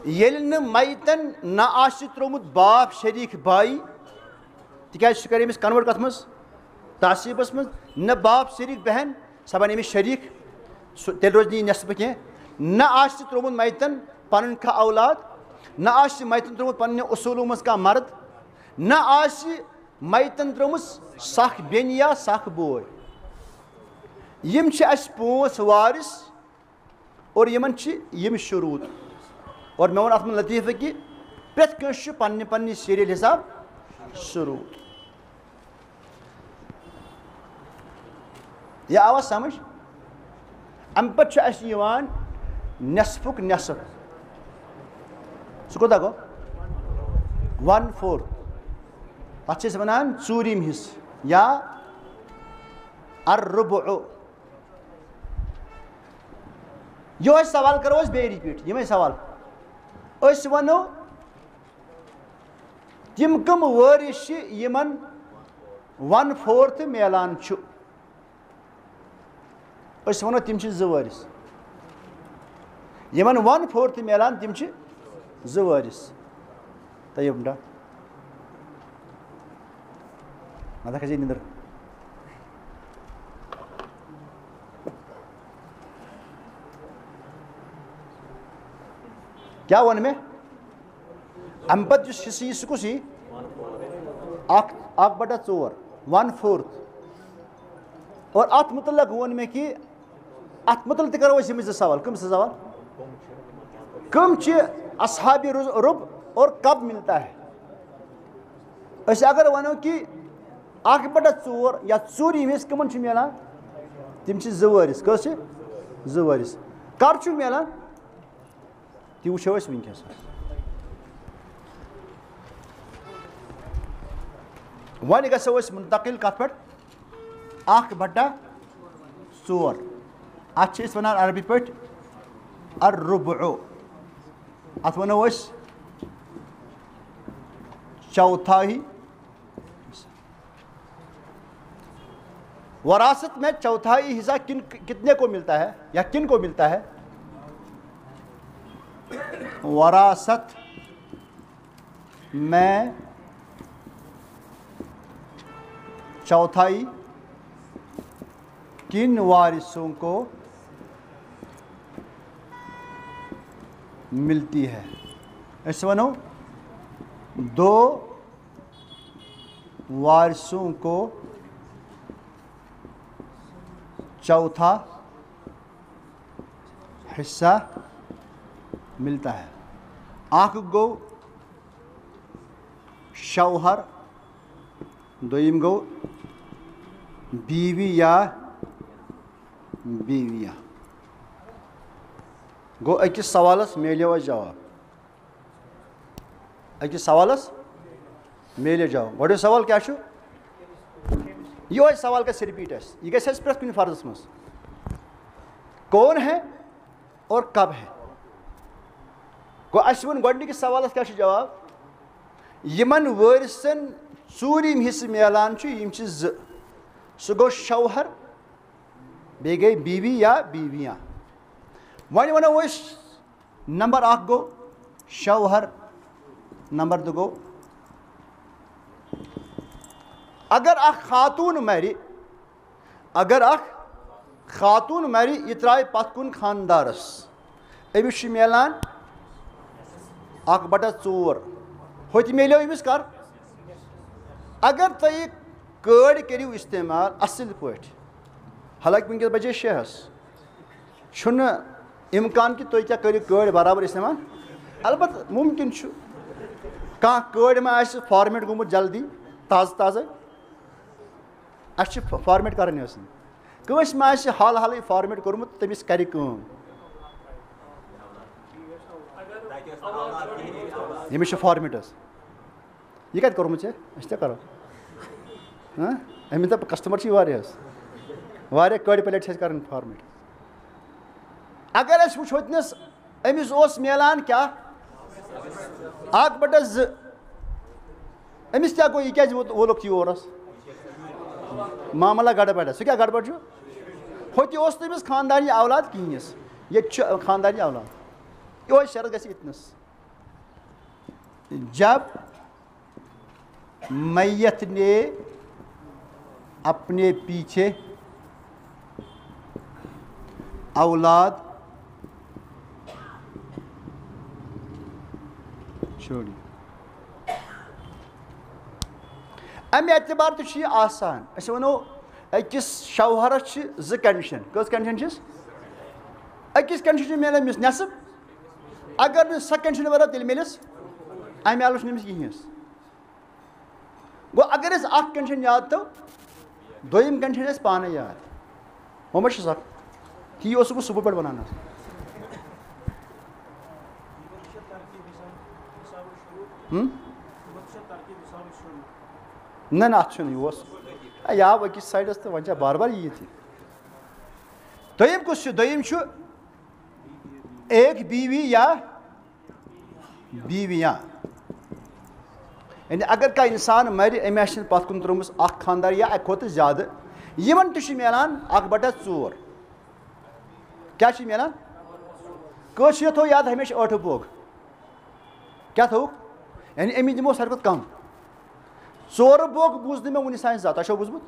ییٚلہِ نہٕ میتن نہ آسہِ ترٛوومُت باپ شریک بائی، تِکیٛازِ سُہ کَرِ أمِس کنوٲٹ کَتھ منٛز؟ تعصیٖبس منٛز. نہ باپ شریک بہن سۄ بَنہِ أمِس شریٖک، سُہ تیٚلہِ روزِ نہٕ یہِ نصفہٕ کینٛہہ. نہ آسہِ ترٛوومُت میتن پنُن کانٛہہ اولاد، نہ آسہِ میتن ترٛوومُت پننہِ اصوٗلو منٛز کانٛہہ مرد، نہ آسہِ میتن ترٛٲومٕژ سکھ بیٚنہِ یا سکھ بوے. یِم چھِ اَسہِ 5 وارِث اور یِمن چھِ یِم شروٗط. اور مےٚ ووٚن اَتھ منٛز لطیٖفہٕ کہِ پرٛٮ۪تھ کٲنٛسہِ چھُ پننہِ پننہِ سیٖریل حِساب شروٗط. یہِ آوا سمجھ؟ اَمہِ پتہٕ چھُ اَسہِ یِوان نٮ۪صفُک نٮ۪صف. سُہ کوٗتاہ گوٚو؟ 1/4. تَتھ چھِ أسۍ وَنان ژوٗرِم حِصہٕ یا الرُبع. یِہوٚے سوال کرو أسۍ بیٚیہِ رِپیٖٹ. یِمے سوال أسۍ وَنو تِم کٕم وٲرِث چھِ یِمن 1/4 میلان چھُ. أسۍ وَنو تِم چھِ 2 وٲرِث. یِمن 1/4 میلان تِم چھِ 2 وٲرِث. طیب ڈا نتہٕ کھسے نِندٕر. کیٛاہ ووٚن مےٚ؟ اَمہِ پتہٕ یُس حِصہٕ یی سُہ کُس یی؟ اکھ بٹہ ژور 1/4 اور ات متعلق وون میں کہ ات متعلق تہ کرو یم زٕ سوال کم سوال کم چھ اصحاب رب اور کب ملتا ہے اس اگر ونو کہ 1/4 یا ژوٗرِم حصہٕ کمن چھ ملان تم چھ 2 وٲرِث کس چھ 2 وٲرِث کر چھ ملان تی وٕچھو أسۍ وٕنکٮ۪س وۄنۍ گژھو أسۍ منتقل کتھ پٮ۪ٹھ 1/4 اتھ چھِ أسۍ ونان عربی پٲٹھۍ الربع اتھ ونو أسۍ چوتھائی وراثت میں چوتھائی حصہ کتنے کو ملتا ہے یا کن کو ملتا ہے وراثت میں چوتھائی کن وارثوں کو ملتی ہے ایسے ونو 2 وارثوں کو چوتھا حصہ ملتا ہے اکھ گو شوہر دویم گو بیوی یا بیویاں گو أکِس سوالس میلیو اَسہِ جواب أکِس سوالس میلے جواب گۄڈٕ سوال کیٛاہ چھُ یہوے سوال گژھِ رِپیٖٹ اَسہِ یہِ گژھِ اَسہِ پرٛٮ۪تھ کُنہِ فرضس منٛز کون ہے اور کب ہے گوٚو اَسہِ ووٚن گۄڈٕنِکِس سوالس کیٛاہ چھُ جواب یِمن وٲرثن ژوٗرِم حصہٕ میلان چھُ یِم چھِ 2 سُہ گوٚو شوہر بیٚیہِ گٔے بیوی یا بیویاں وۄنۍ ونو أسۍ نمبر 1 گوٚو شوہر نمبر 2 گوٚو اگر اکھ خاتوٗن مرِ یہِ ترٛایہِ پتھ کُن خانٛدارس أمِس چھُ میلان 1/4 ہوٚتہِ میلیو أمِس کر اگر تُہۍ کٲڑۍ کٔرِو استعمال اصل پٲٹھۍ حالانکہِ وٕنکٮ۪س بجے 6 چھُنہٕ اِمکان کہِ تُہۍ کیٛاہ کٔرِو کٲڑۍ برابر استعمال البتہ مُمکِن چھُ کانٛہہ کٲڑۍ ما آسہِ فارمیٹ گوٚمُت جلدی تازٕ اَسہِ چھِ فارمیٹ کرٕنۍ ٲسۍ کٲنٛسہِ ما آسہِ حالٕے فارمیٹ کوٚرمُت تٔمِس کرِ کٲم ییٚمِس چھِ فارمیٹ حظ یہِ کتہِ کوٚرمُت ژےٚ أسۍ تہِ کرو أمِس دپ کسٹمر چھِ واریاہ حظ واریاہ کٔڑۍ پلیٹ چھِ اَسہِ کرٕنۍ فارمیٹ اگر أسۍ وٕچھو ہوٚتنس أمِس اوس میلان کیٛاہ 1/2 أمِس کیٛاہ گوٚو یہِ کیٛازِ وولُکھ یور حظ معاملہ گڑبڑ سُہ کیٛاہ گڑبڑ چھُ ہوٚتہِ اوس نہٕ أمِس خاندانی اولاد کِہیٖنۍ حظ ییٚتہِ چھُ خاندانی اولاد یِہوے شرط گژھِ ییٚتنس جب میت نے اپنے پیچھے اولاد چھوڑی امہِ اعتبار تہِ چھُ یہِ آسان أسۍ وَنو أکِس شوہرس چھِ 2 کنڈِشن کٔژ کنڈِشن چھِس أکِس کنڈِشن چھِ میلان أمِس نٮ۪صٕف اگر نہٕ سۄ کنڈِشن بَرو تیٚلہِ میلٮ۪س اَمہِ علاوٕ چھُنہٕ أمِس کِہیٖنۍ حظ گوٚو اگر أسۍ اکھ کنڈِشن یاد تھٲو دوٚیِم کنڈِشن اَسہِ پانے یاد ہُہ ما چھُ سکھ تی اوسُس بہٕ صُبحہٕ پٮ۪ٹھ وَنان حظ نہ اَتھ چھُنہٕ یہِ اوس یہِ آو أکِس سایڈس تہٕ وۄنۍ چھا بار بار یی تہِ دوٚیِم کُس چھُ دوٚیِم چھُ ایک بیوی یا بیویاں یعنی اگر کانٛہہ اِنسان مرِ أمۍ آسہِ پتھ کُن ترٲومٕژ اکھ خاندار یا اَکہِ کھۄتہٕ زیادٕ یِمن تہِ چھُ میلان 1/4 کیٛاہ چھُ میلان کٲشرِ تھوٚو یاد ہمیشہِ ٲٹھٕ بوگ کیٛاہ تھوٚوُکھ یعنی أمِس دِمو ساروی کھۄتہٕ کم 4 بوگ بوٗز نہٕ مےٚ وُنِس تانۍ زانٛہہ تۄہہِ چھو بوٗزمُت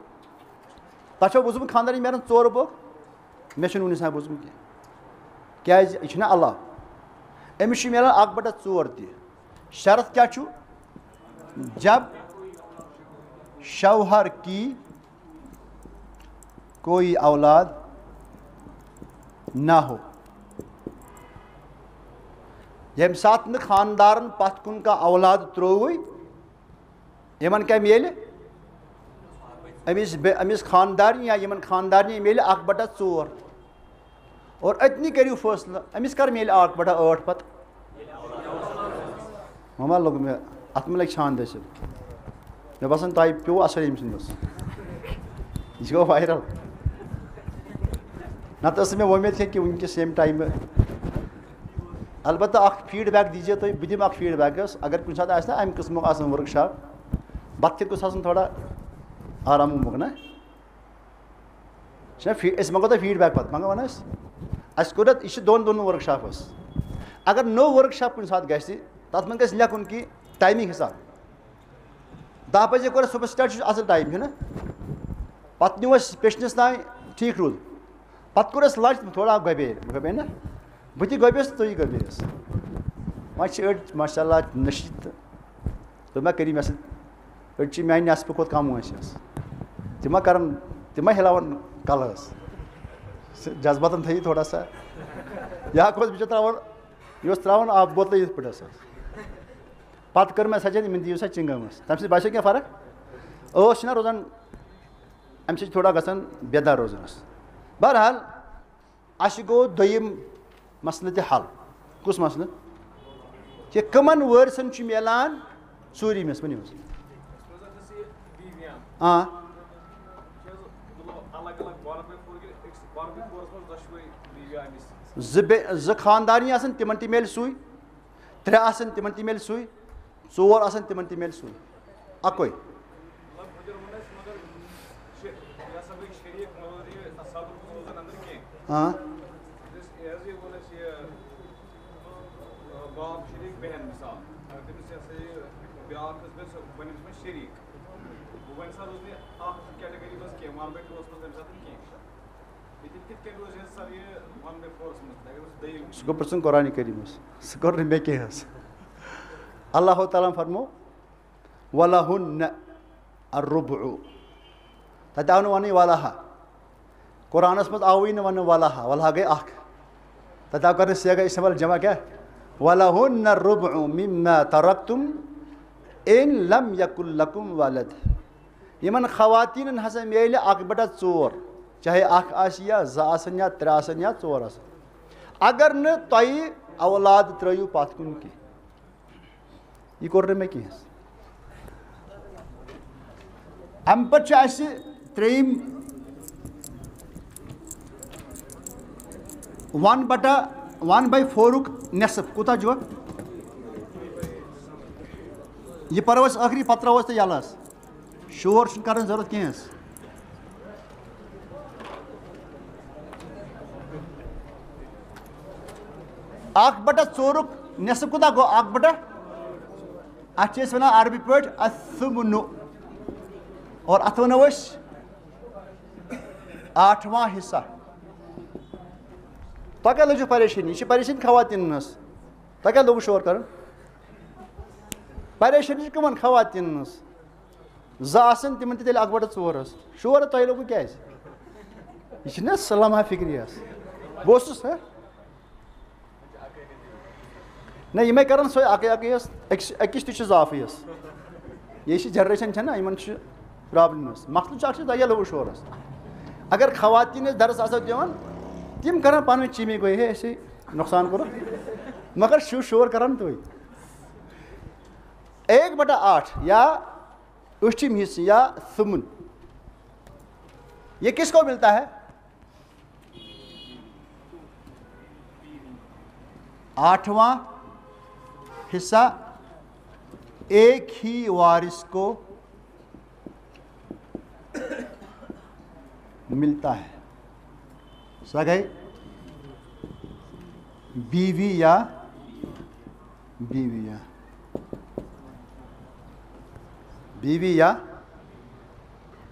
تۄہہِ چھو بوٗزمُت خاندارنہِ میلان 4 بوگ مےٚ چھُنہٕ وُنِس تانۍ بوٗزمُت کینٛہہ کیٛازِ یہِ چھُنہ اللہ أمِس چھُ میلان 1/4 تہِ شرط کیٛاہ چھُ جب شوہر کی کوئی اولاد نہ ہو. یم سات نہ خاندارن پتھ کن کا اولاد ترووی یمن کیا میلہِ امس خاندارنی یا یمن خاندارنی میلہِ 1/4. اور اتنی کریو فٲصلہٕ امس کر میلہِ 1/8 پتہٕ. مما لوگ مےٚ اتھ مہ لگہِ چھان دٔسِل. مےٚ باسان تۄہہِ پیوٚو اثر ییٚمہِ سٕنٛدِس. یہِ گوٚو وایرل. نتہٕ ٲس مےٚ وۄمید کینٛہہ کہِ وٕنکٮ۪س ییٚمہِ ٹایمہٕ البتہ اکھ فیٖڈ بیک دیٖزیو تُہۍ. بہٕ دِمہٕ اکھ فیٖڈ بیک حظ. اگر کُنہِ ساتہٕ آسہِ نا امہِ قٕسمُک آسان ؤرٕک شاپ بتہٕ تہِ گوٚژھ آسُن تھوڑا آرامُک نا چھُنا. أسۍ منٛگو تۄہہِ فیٖڈ بیک پتہٕ مگر وَن اَسہِ کوٚر یہِ چھِ دۄن دۄن ؤرٕک شاپ حظ. اگر نوٚو ؤرٕک شاپ کُنہِ ساتہٕ گژھِ تَتھ منٛز گژھِ لیکھُن کہِ ٹایمِنٛگ حِساب 10 بجے کوٚر اَسہِ صُبحس سِٹاٹ. چھُ اَصٕل ٹایم چھُنہ. پتہٕ نیوٗ اَسہِ پیشنَس تانۍ ٹھیٖک روٗد. پتہٕ کوٚر اَسہِ لنچ تھوڑا گۄبے نا. بہٕ تہِ گۄبیوس تہٕ تُہۍ گۄبیوس. وۄنۍ چھِ أڑۍ ماشاء اللہ نٔشیٖد تہٕ تُہۍ ما کٔرِو مےٚ سۭتۍ. أڑۍ چھِ میانہِ نٮ۪صفہٕ کھۄتہٕ کم وٲنٛسہِ حظ. تِم ما کران تِم ما ہِلاوان کلہٕ حظ. جذباتن تھٲیِو تھوڑا سا. یہِ اکھ اوس بِچور تراوان یہِ اوس تراوان آبہٕ بوتلہٕ یِتھ پٲٹھۍ حظ. پتہٕ کٔر مےٚ سجن یِمن دِیِو سا چِنٛگم حظ. تَمہِ سۭتۍ باسیو کینٛہہ فرق. ٲس چھِنہ روزان اَمہِ سۭتۍ چھِ تھوڑا گژھان بیدار روزان حظ. بہرحال اَسہِ گوٚو دوٚیِم مسلہٕ تہِ حل. کُس مسلہٕ کہِ کٕمن وٲرثن چھُ میلان ژوٗرِمِس. ؤنِو حظ. زٕ خاندارنی آسن تِمن تہِ میلہِ سُے. 3 آسن تِمن تہِ میلہِ سُے. 4 آسن تِمن تہِ میلہِ سُے. اَکُے. سُہ گوٚو پرٛژھُن قرآنِ کریٖمس. سُہ کوٚر نہٕ مےٚ کینٛہہ حظ. اللہ تعالیٰ ہن فرمو وَلَہُنَّ الرُّبُعُ. تَتہِ آو نہٕ وَنٕنۍ وَلَہا. قرآنس منٛز آوٕے نہٕ وَننہٕ وَلَہا. وَلَہا گٔے اکھ. تَتہِ آو کرنہٕ سیغہ اِستعمال جمع کیٛاہ وَلَہُنَّ الرُّبُعُ مِمَّا تَرَکتُم اِن لَم یَکُن لَکُم وَلَد. یِمن خواتیٖنن ہسا میلہِ 1/4 چاہے اکھ آسہِ یا 2 آسن یا 3 آسن یا 4 آسن. اگر نہٕ تۄہہِ اولاد ترٲیِو پتھ کُن کینٛہہ. یہِ کوٚر نہٕ مےٚ کینٛہہ حظ. اَمہِ پتہٕ چھُ اَسہِ 3 1/4 نٮ۪صٕف. کوٗتاہ چھُ یہِ پرو أسۍ ٲخری پتہٕ ترٛاوو أسۍ تۄہہِ یَلہٕ حظ. شور چھُنہٕ کرنٕچ ضروٗرت کینٛہہ حظ. اکھ بٹہ ژورُک نٮ۪صٕف کوٗتاہ گوٚو 1/. اَتھ چھِ أسۍ وَنان عربی پٲٹھۍ الثُمنُ. اور اَتھ وَنو أسۍ 8واں حِصہ. تۄہہِ کیٛاہ لٔجوٕ پریشٲنی. یہِ چھِ پریشٲنی خواتیٖنن ہٕنٛز. تۄہہِ کیٛاہ لوٚگوٕ شور کرُن. پریشٲنی چھِ کٕمن خواتیٖنن ہٕنٛز. 2 آسن تِمن تہِ تیٚلہِ 1/4 حظ. شور تۄہہِ لوٚگوٕ کیٛازِ. یہِ چھِنہ سلامہ فِکری حظ. بہٕ اوسُس نہ یِمے کران سۄے اَکٕے حظ. أکِس تہِ چھُ اضافٕے حظ. یہِ چھِ جنریشن چھےٚ نہ یِمن چھِ پرابلم حظ. مسلہٕ چھُ اکھ چیٖز تۄہہِ کیٛاہ لوٚگوٕ شور حظ. اگر خواتیٖن أسۍ درس آسو دِوان تِم کران پانہٕ ؤنۍ چیٖمی گوٚو ہے اَسے نۄقصان کوٚرُکھ مگر شور کران تُہۍ. 1/8 یا ٲٹھِم حصہٕ یا ثُمن. یہ کس کو ملتا ہے. 8واں حصہ ایک ہی وارث کو ملتا ہے. سا گئے بیوی یا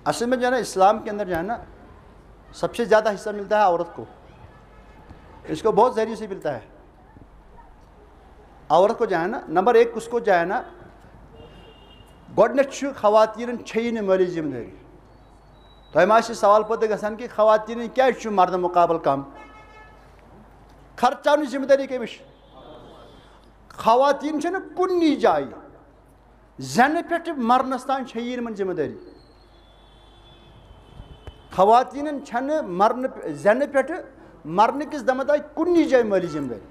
اصل میں جو ہے نا اسلام کے اندر جو ہے نا سب سے زیادہ حصہ ملتا ہے عورت کو. اس کو بہت ذریعے سے ملتا ہے. عورت کو جو ہے نا نمبر 1 اس کو جو ہے نا گۄڈنٮ۪تھ خواتین چھیٚیہِ مٲلی ذمہ دٲری تۄہہِ ما آسہِ سوال پتہٕ گژھان کہ خواتین کیٛازِ چھُ مردن مقابل کم خرچاونٕچ ذمہ دٲری کٔمِس چھِ خواتین چھنہٕ کُنی جایہِ زینہٕ پٮ۪ٹھٕ مرنس تام چھیٚیی یِمن ذمہ دٲری خواتین چھنہٕ زینہٕ پٮ۪ٹھٕ مرنہٕ کِس دمس تام کُنی جایہِ مٲلی ذمہ دٲری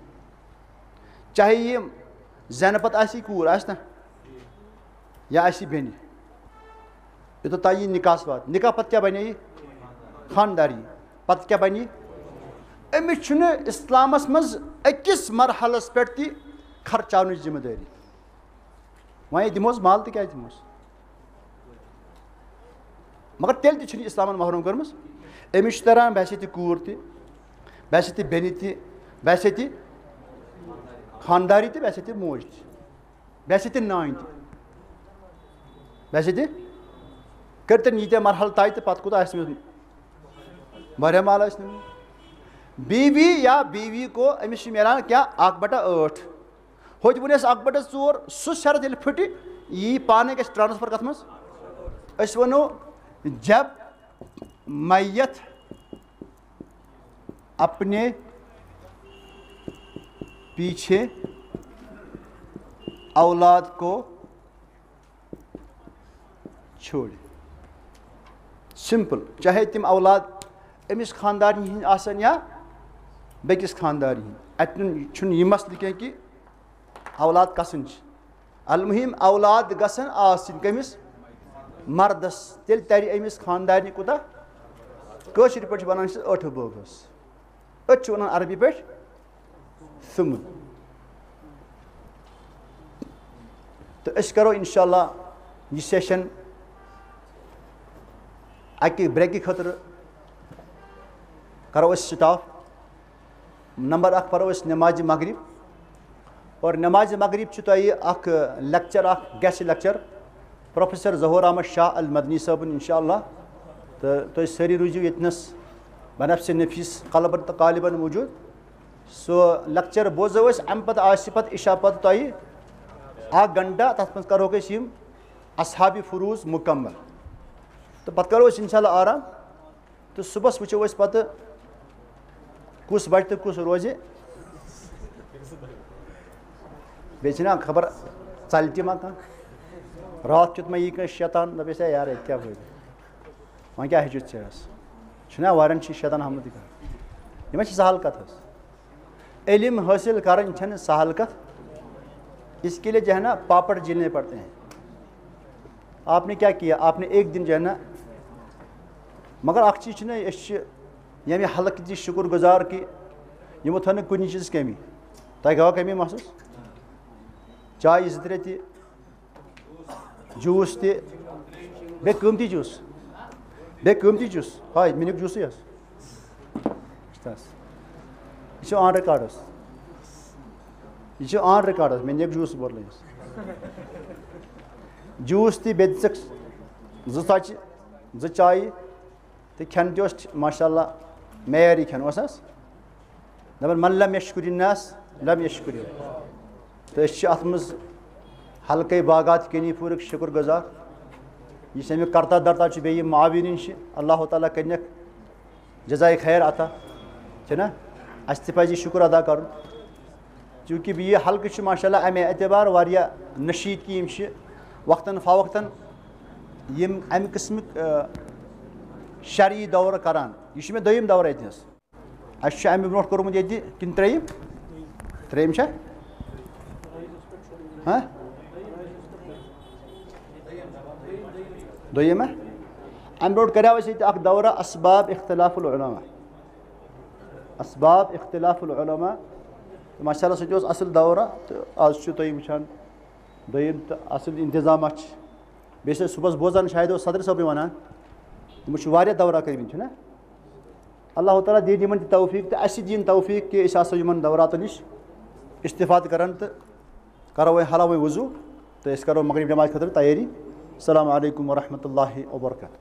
چاہے یہِ زینہٕ پتہٕ آسی کوٗر آسہِ نا یا آسی بیٚنہِ یوٚتتھ تام یہِ نکاحس واتہِ نکاح پتہٕ کیٛاہ بنے یہِ خانداری پتہٕ کیٛاہ بنے یہِ أمِس چھُنہٕ اِسلامس منٛز أکِس مرحلس پٮ۪ٹھ تہِ خرچاونٕچ ذمہ دٲری وۄنۍ دِمہوس مال تہٕ کیٛازِ دِمہوس مگر تیٚلہِ تہِ چھُنہٕ اِسلامن محروٗم کٔرمٕژ أمِس چھُ تران باسے تہِ کوٗر تہِ باسے تہِ بیٚنہِ تہِ باسے تہِ خانداری تہِ باسے تہِ موج تہِ باسے تہِ نانۍ تہِ باسے تہِ کٔرتن ییٖتیاہ مرحلہٕ طے تہٕ پتہٕ کوٗتاہ آسہِ أمِس واریاہ مال آسہِ نِمُت بیوی یا بیوی کو أمِس چھُ مِلان کیٛاہ 1/8 ہوٚتہِ ووٚنُس 1/4 سُہ شرط ییٚلہِ پھٕٹہِ یی پانے گژھِ ٹرانسفر کتھ منٛز أسۍ ونو جب میت اپنے پیچھے اولاد کو چھوڑے سمپل چاہے تم اولاد أمِس خاندارنہِ ہِنٛدۍ آسن یا بیٚکِس خاندارنہِ ہِنٛدۍ اتٮ۪ن چھُنہٕ یہِ مسلہٕ کینٛہہ کہِ اولاد کسٕنۍ چھِ المُہِم اولاد گژھن آسٕنۍ کٔمِس مردس تیٚلہِ ترِ أمِس خاندارنہِ کوٗتاہ کٲشِر پٲٹھۍ چھِ ونان چھِ ٲٹھٕ بوگس أتھۍ چھِ ونان عربی پٲٹھۍ ثُمن تہٕ أسۍ کرو انشاء اللہ یہِ سیشن اکہِ بریکہِ خٲطرٕ کرو أسۍ سٹاف نمبر 1 پرو أسۍ نمازِ مغرب اور نمازِ مغرب چھُ تۄہہِ اکھ لیکچر اکھ گیسٹ لیکچر پروفیسر ظہور احمد شاہ المدنی صٲبُن انشاء اللہ تہٕ تُہۍ سٲری روٗزِو ییٚتنس بنفسِ نفیٖس قلبن تہٕ قالبن موٗجوٗد سُہ لیکچر بوزو أسۍ امہِ پتہٕ آسہِ پتہٕ عشا پتہٕ تۄہہِ 1 گنٹہٕ تتھ منٛز کرہوکھ أسۍ یِم اصحابِ فروٗز مُکمل تہٕ پتہٕ کرو أسۍ انشاء اللہ آرام تہٕ صُبحس وٕچھو أسۍ پتہٕ کُس بچہِ تہٕ کُس روزِ بیٚیہِ چھِنا خبر ژلہِ تہِ ما کانٛہہ راتھ کیُتھ ما یی کٲنٛسہِ شیطان دپیس ہے یارٕ ییٚتہِ کیٛاہ فٲیدٕ وۄنۍ کیٛاہ ہیٚچھِتھ ژےٚ ٲس چھُنا واریاہن چھِ شیطان حملہٕ تہِ کران یِمن چھِ سہل کتھ حظ علم حٲصِل کرٕنۍ چھنہٕ سہل کتھ اس کے لیے جو ہے نا پاپڑ جلنے پڑتے ہیں آپ نے کیا کیا آپ نے ایک دن جو ہے نا مگر اکھ چیٖز چھُنہ أسۍ چھِ ییٚمہِ حلقہٕ تہِ شُکر گُزار کہِ یِمو تھٲو نہٕ کُنہِ چیٖزٕچ کٔمی تۄہہِ گٔوا کٔمی محسوٗس چایہِ 2-3 تہِ جوٗس تہِ بیٚیہِ قۭمتی جوٗس ہاے مِنیُک جوٗسٕے حظ یہِ چھُ آن رِکاڈ حظ یہِ چھُ آن رِکاڈ حظ مےٚ نِیَکھ جوٗس بوتلٕے حظ جوٗس تہِ بیٚیہِ دِژٕکھ 2 ژۄچہِ 2 چایہِ تہٕ کھٮ۪ن تہِ اوس ماشاء اللہ معیاری کھٮ۪ن اوس حظ دپان من لم یشکر الناس لم یشکر تہٕ أسۍ چھِ اَتھ منٛز حلقے باغات کنی پوٗرٕکۍ شُکر گُزار یُس امیُک کرتا درتا چھُ بیٚیہِ یِم معاویٖنِن چھِ اللہ تعالیٰ کٔرنَکھ جزایہِ خیر عطا چھُنہ اَسہِ تہِ پَزِ یہِ شُکر ادا کرُن چوٗنٛکہِ یہِ حلقہٕ چھُ ماشاء اللہ امے اعتبار واریاہ نشیٖد کہِ یِم چھِ وقتاً فوقتاً یِم امہِ قٕسمٕکۍ شرعی دورٕ کران یہِ چھُ مےٚ 2یِم دورٕ ییٚتہِ حظ اَسہِ چھُ اَمہِ برونٛٹھ کوٚرمُت ییٚتہِ کِنہٕ 3یِم چھا ہاں 2یِم ہا اَمہِ برونٛٹھ کریو اَسہِ ییٚتہِ اکھ دورہ اسباب اختلاف العلما تہٕ ماشاء اللہ سُہ تہِ اوس اَصٕل دورہ تہٕ آز چھُ تُہۍ وٕچھان 2یِم تہٕ اَصٕل اِنتظامات چھِ بیٚیہِ ٲسۍ أسۍ صُبحس بوزان شاید اوس صدر صٲبٕے وَنان تِمو چھِ واریاہ دورہ کٔرمٕتۍ چھِنہ اللہ تعالیٰ دِیِن یِمن تہِ توفیٖق تہٕ اَسہِ دِیِن توفیٖق کہِ أسۍ آسو یِمن دوراتن نِش اِستِفاد کران تہٕ کرو وۄنۍ حلو وۄنۍ وضوٗ تہٕ أسۍ کرو مغرب نمازِ خٲطرٕ تیٲری السلام علیکم ورحمتہ اللہ وبرکاتہ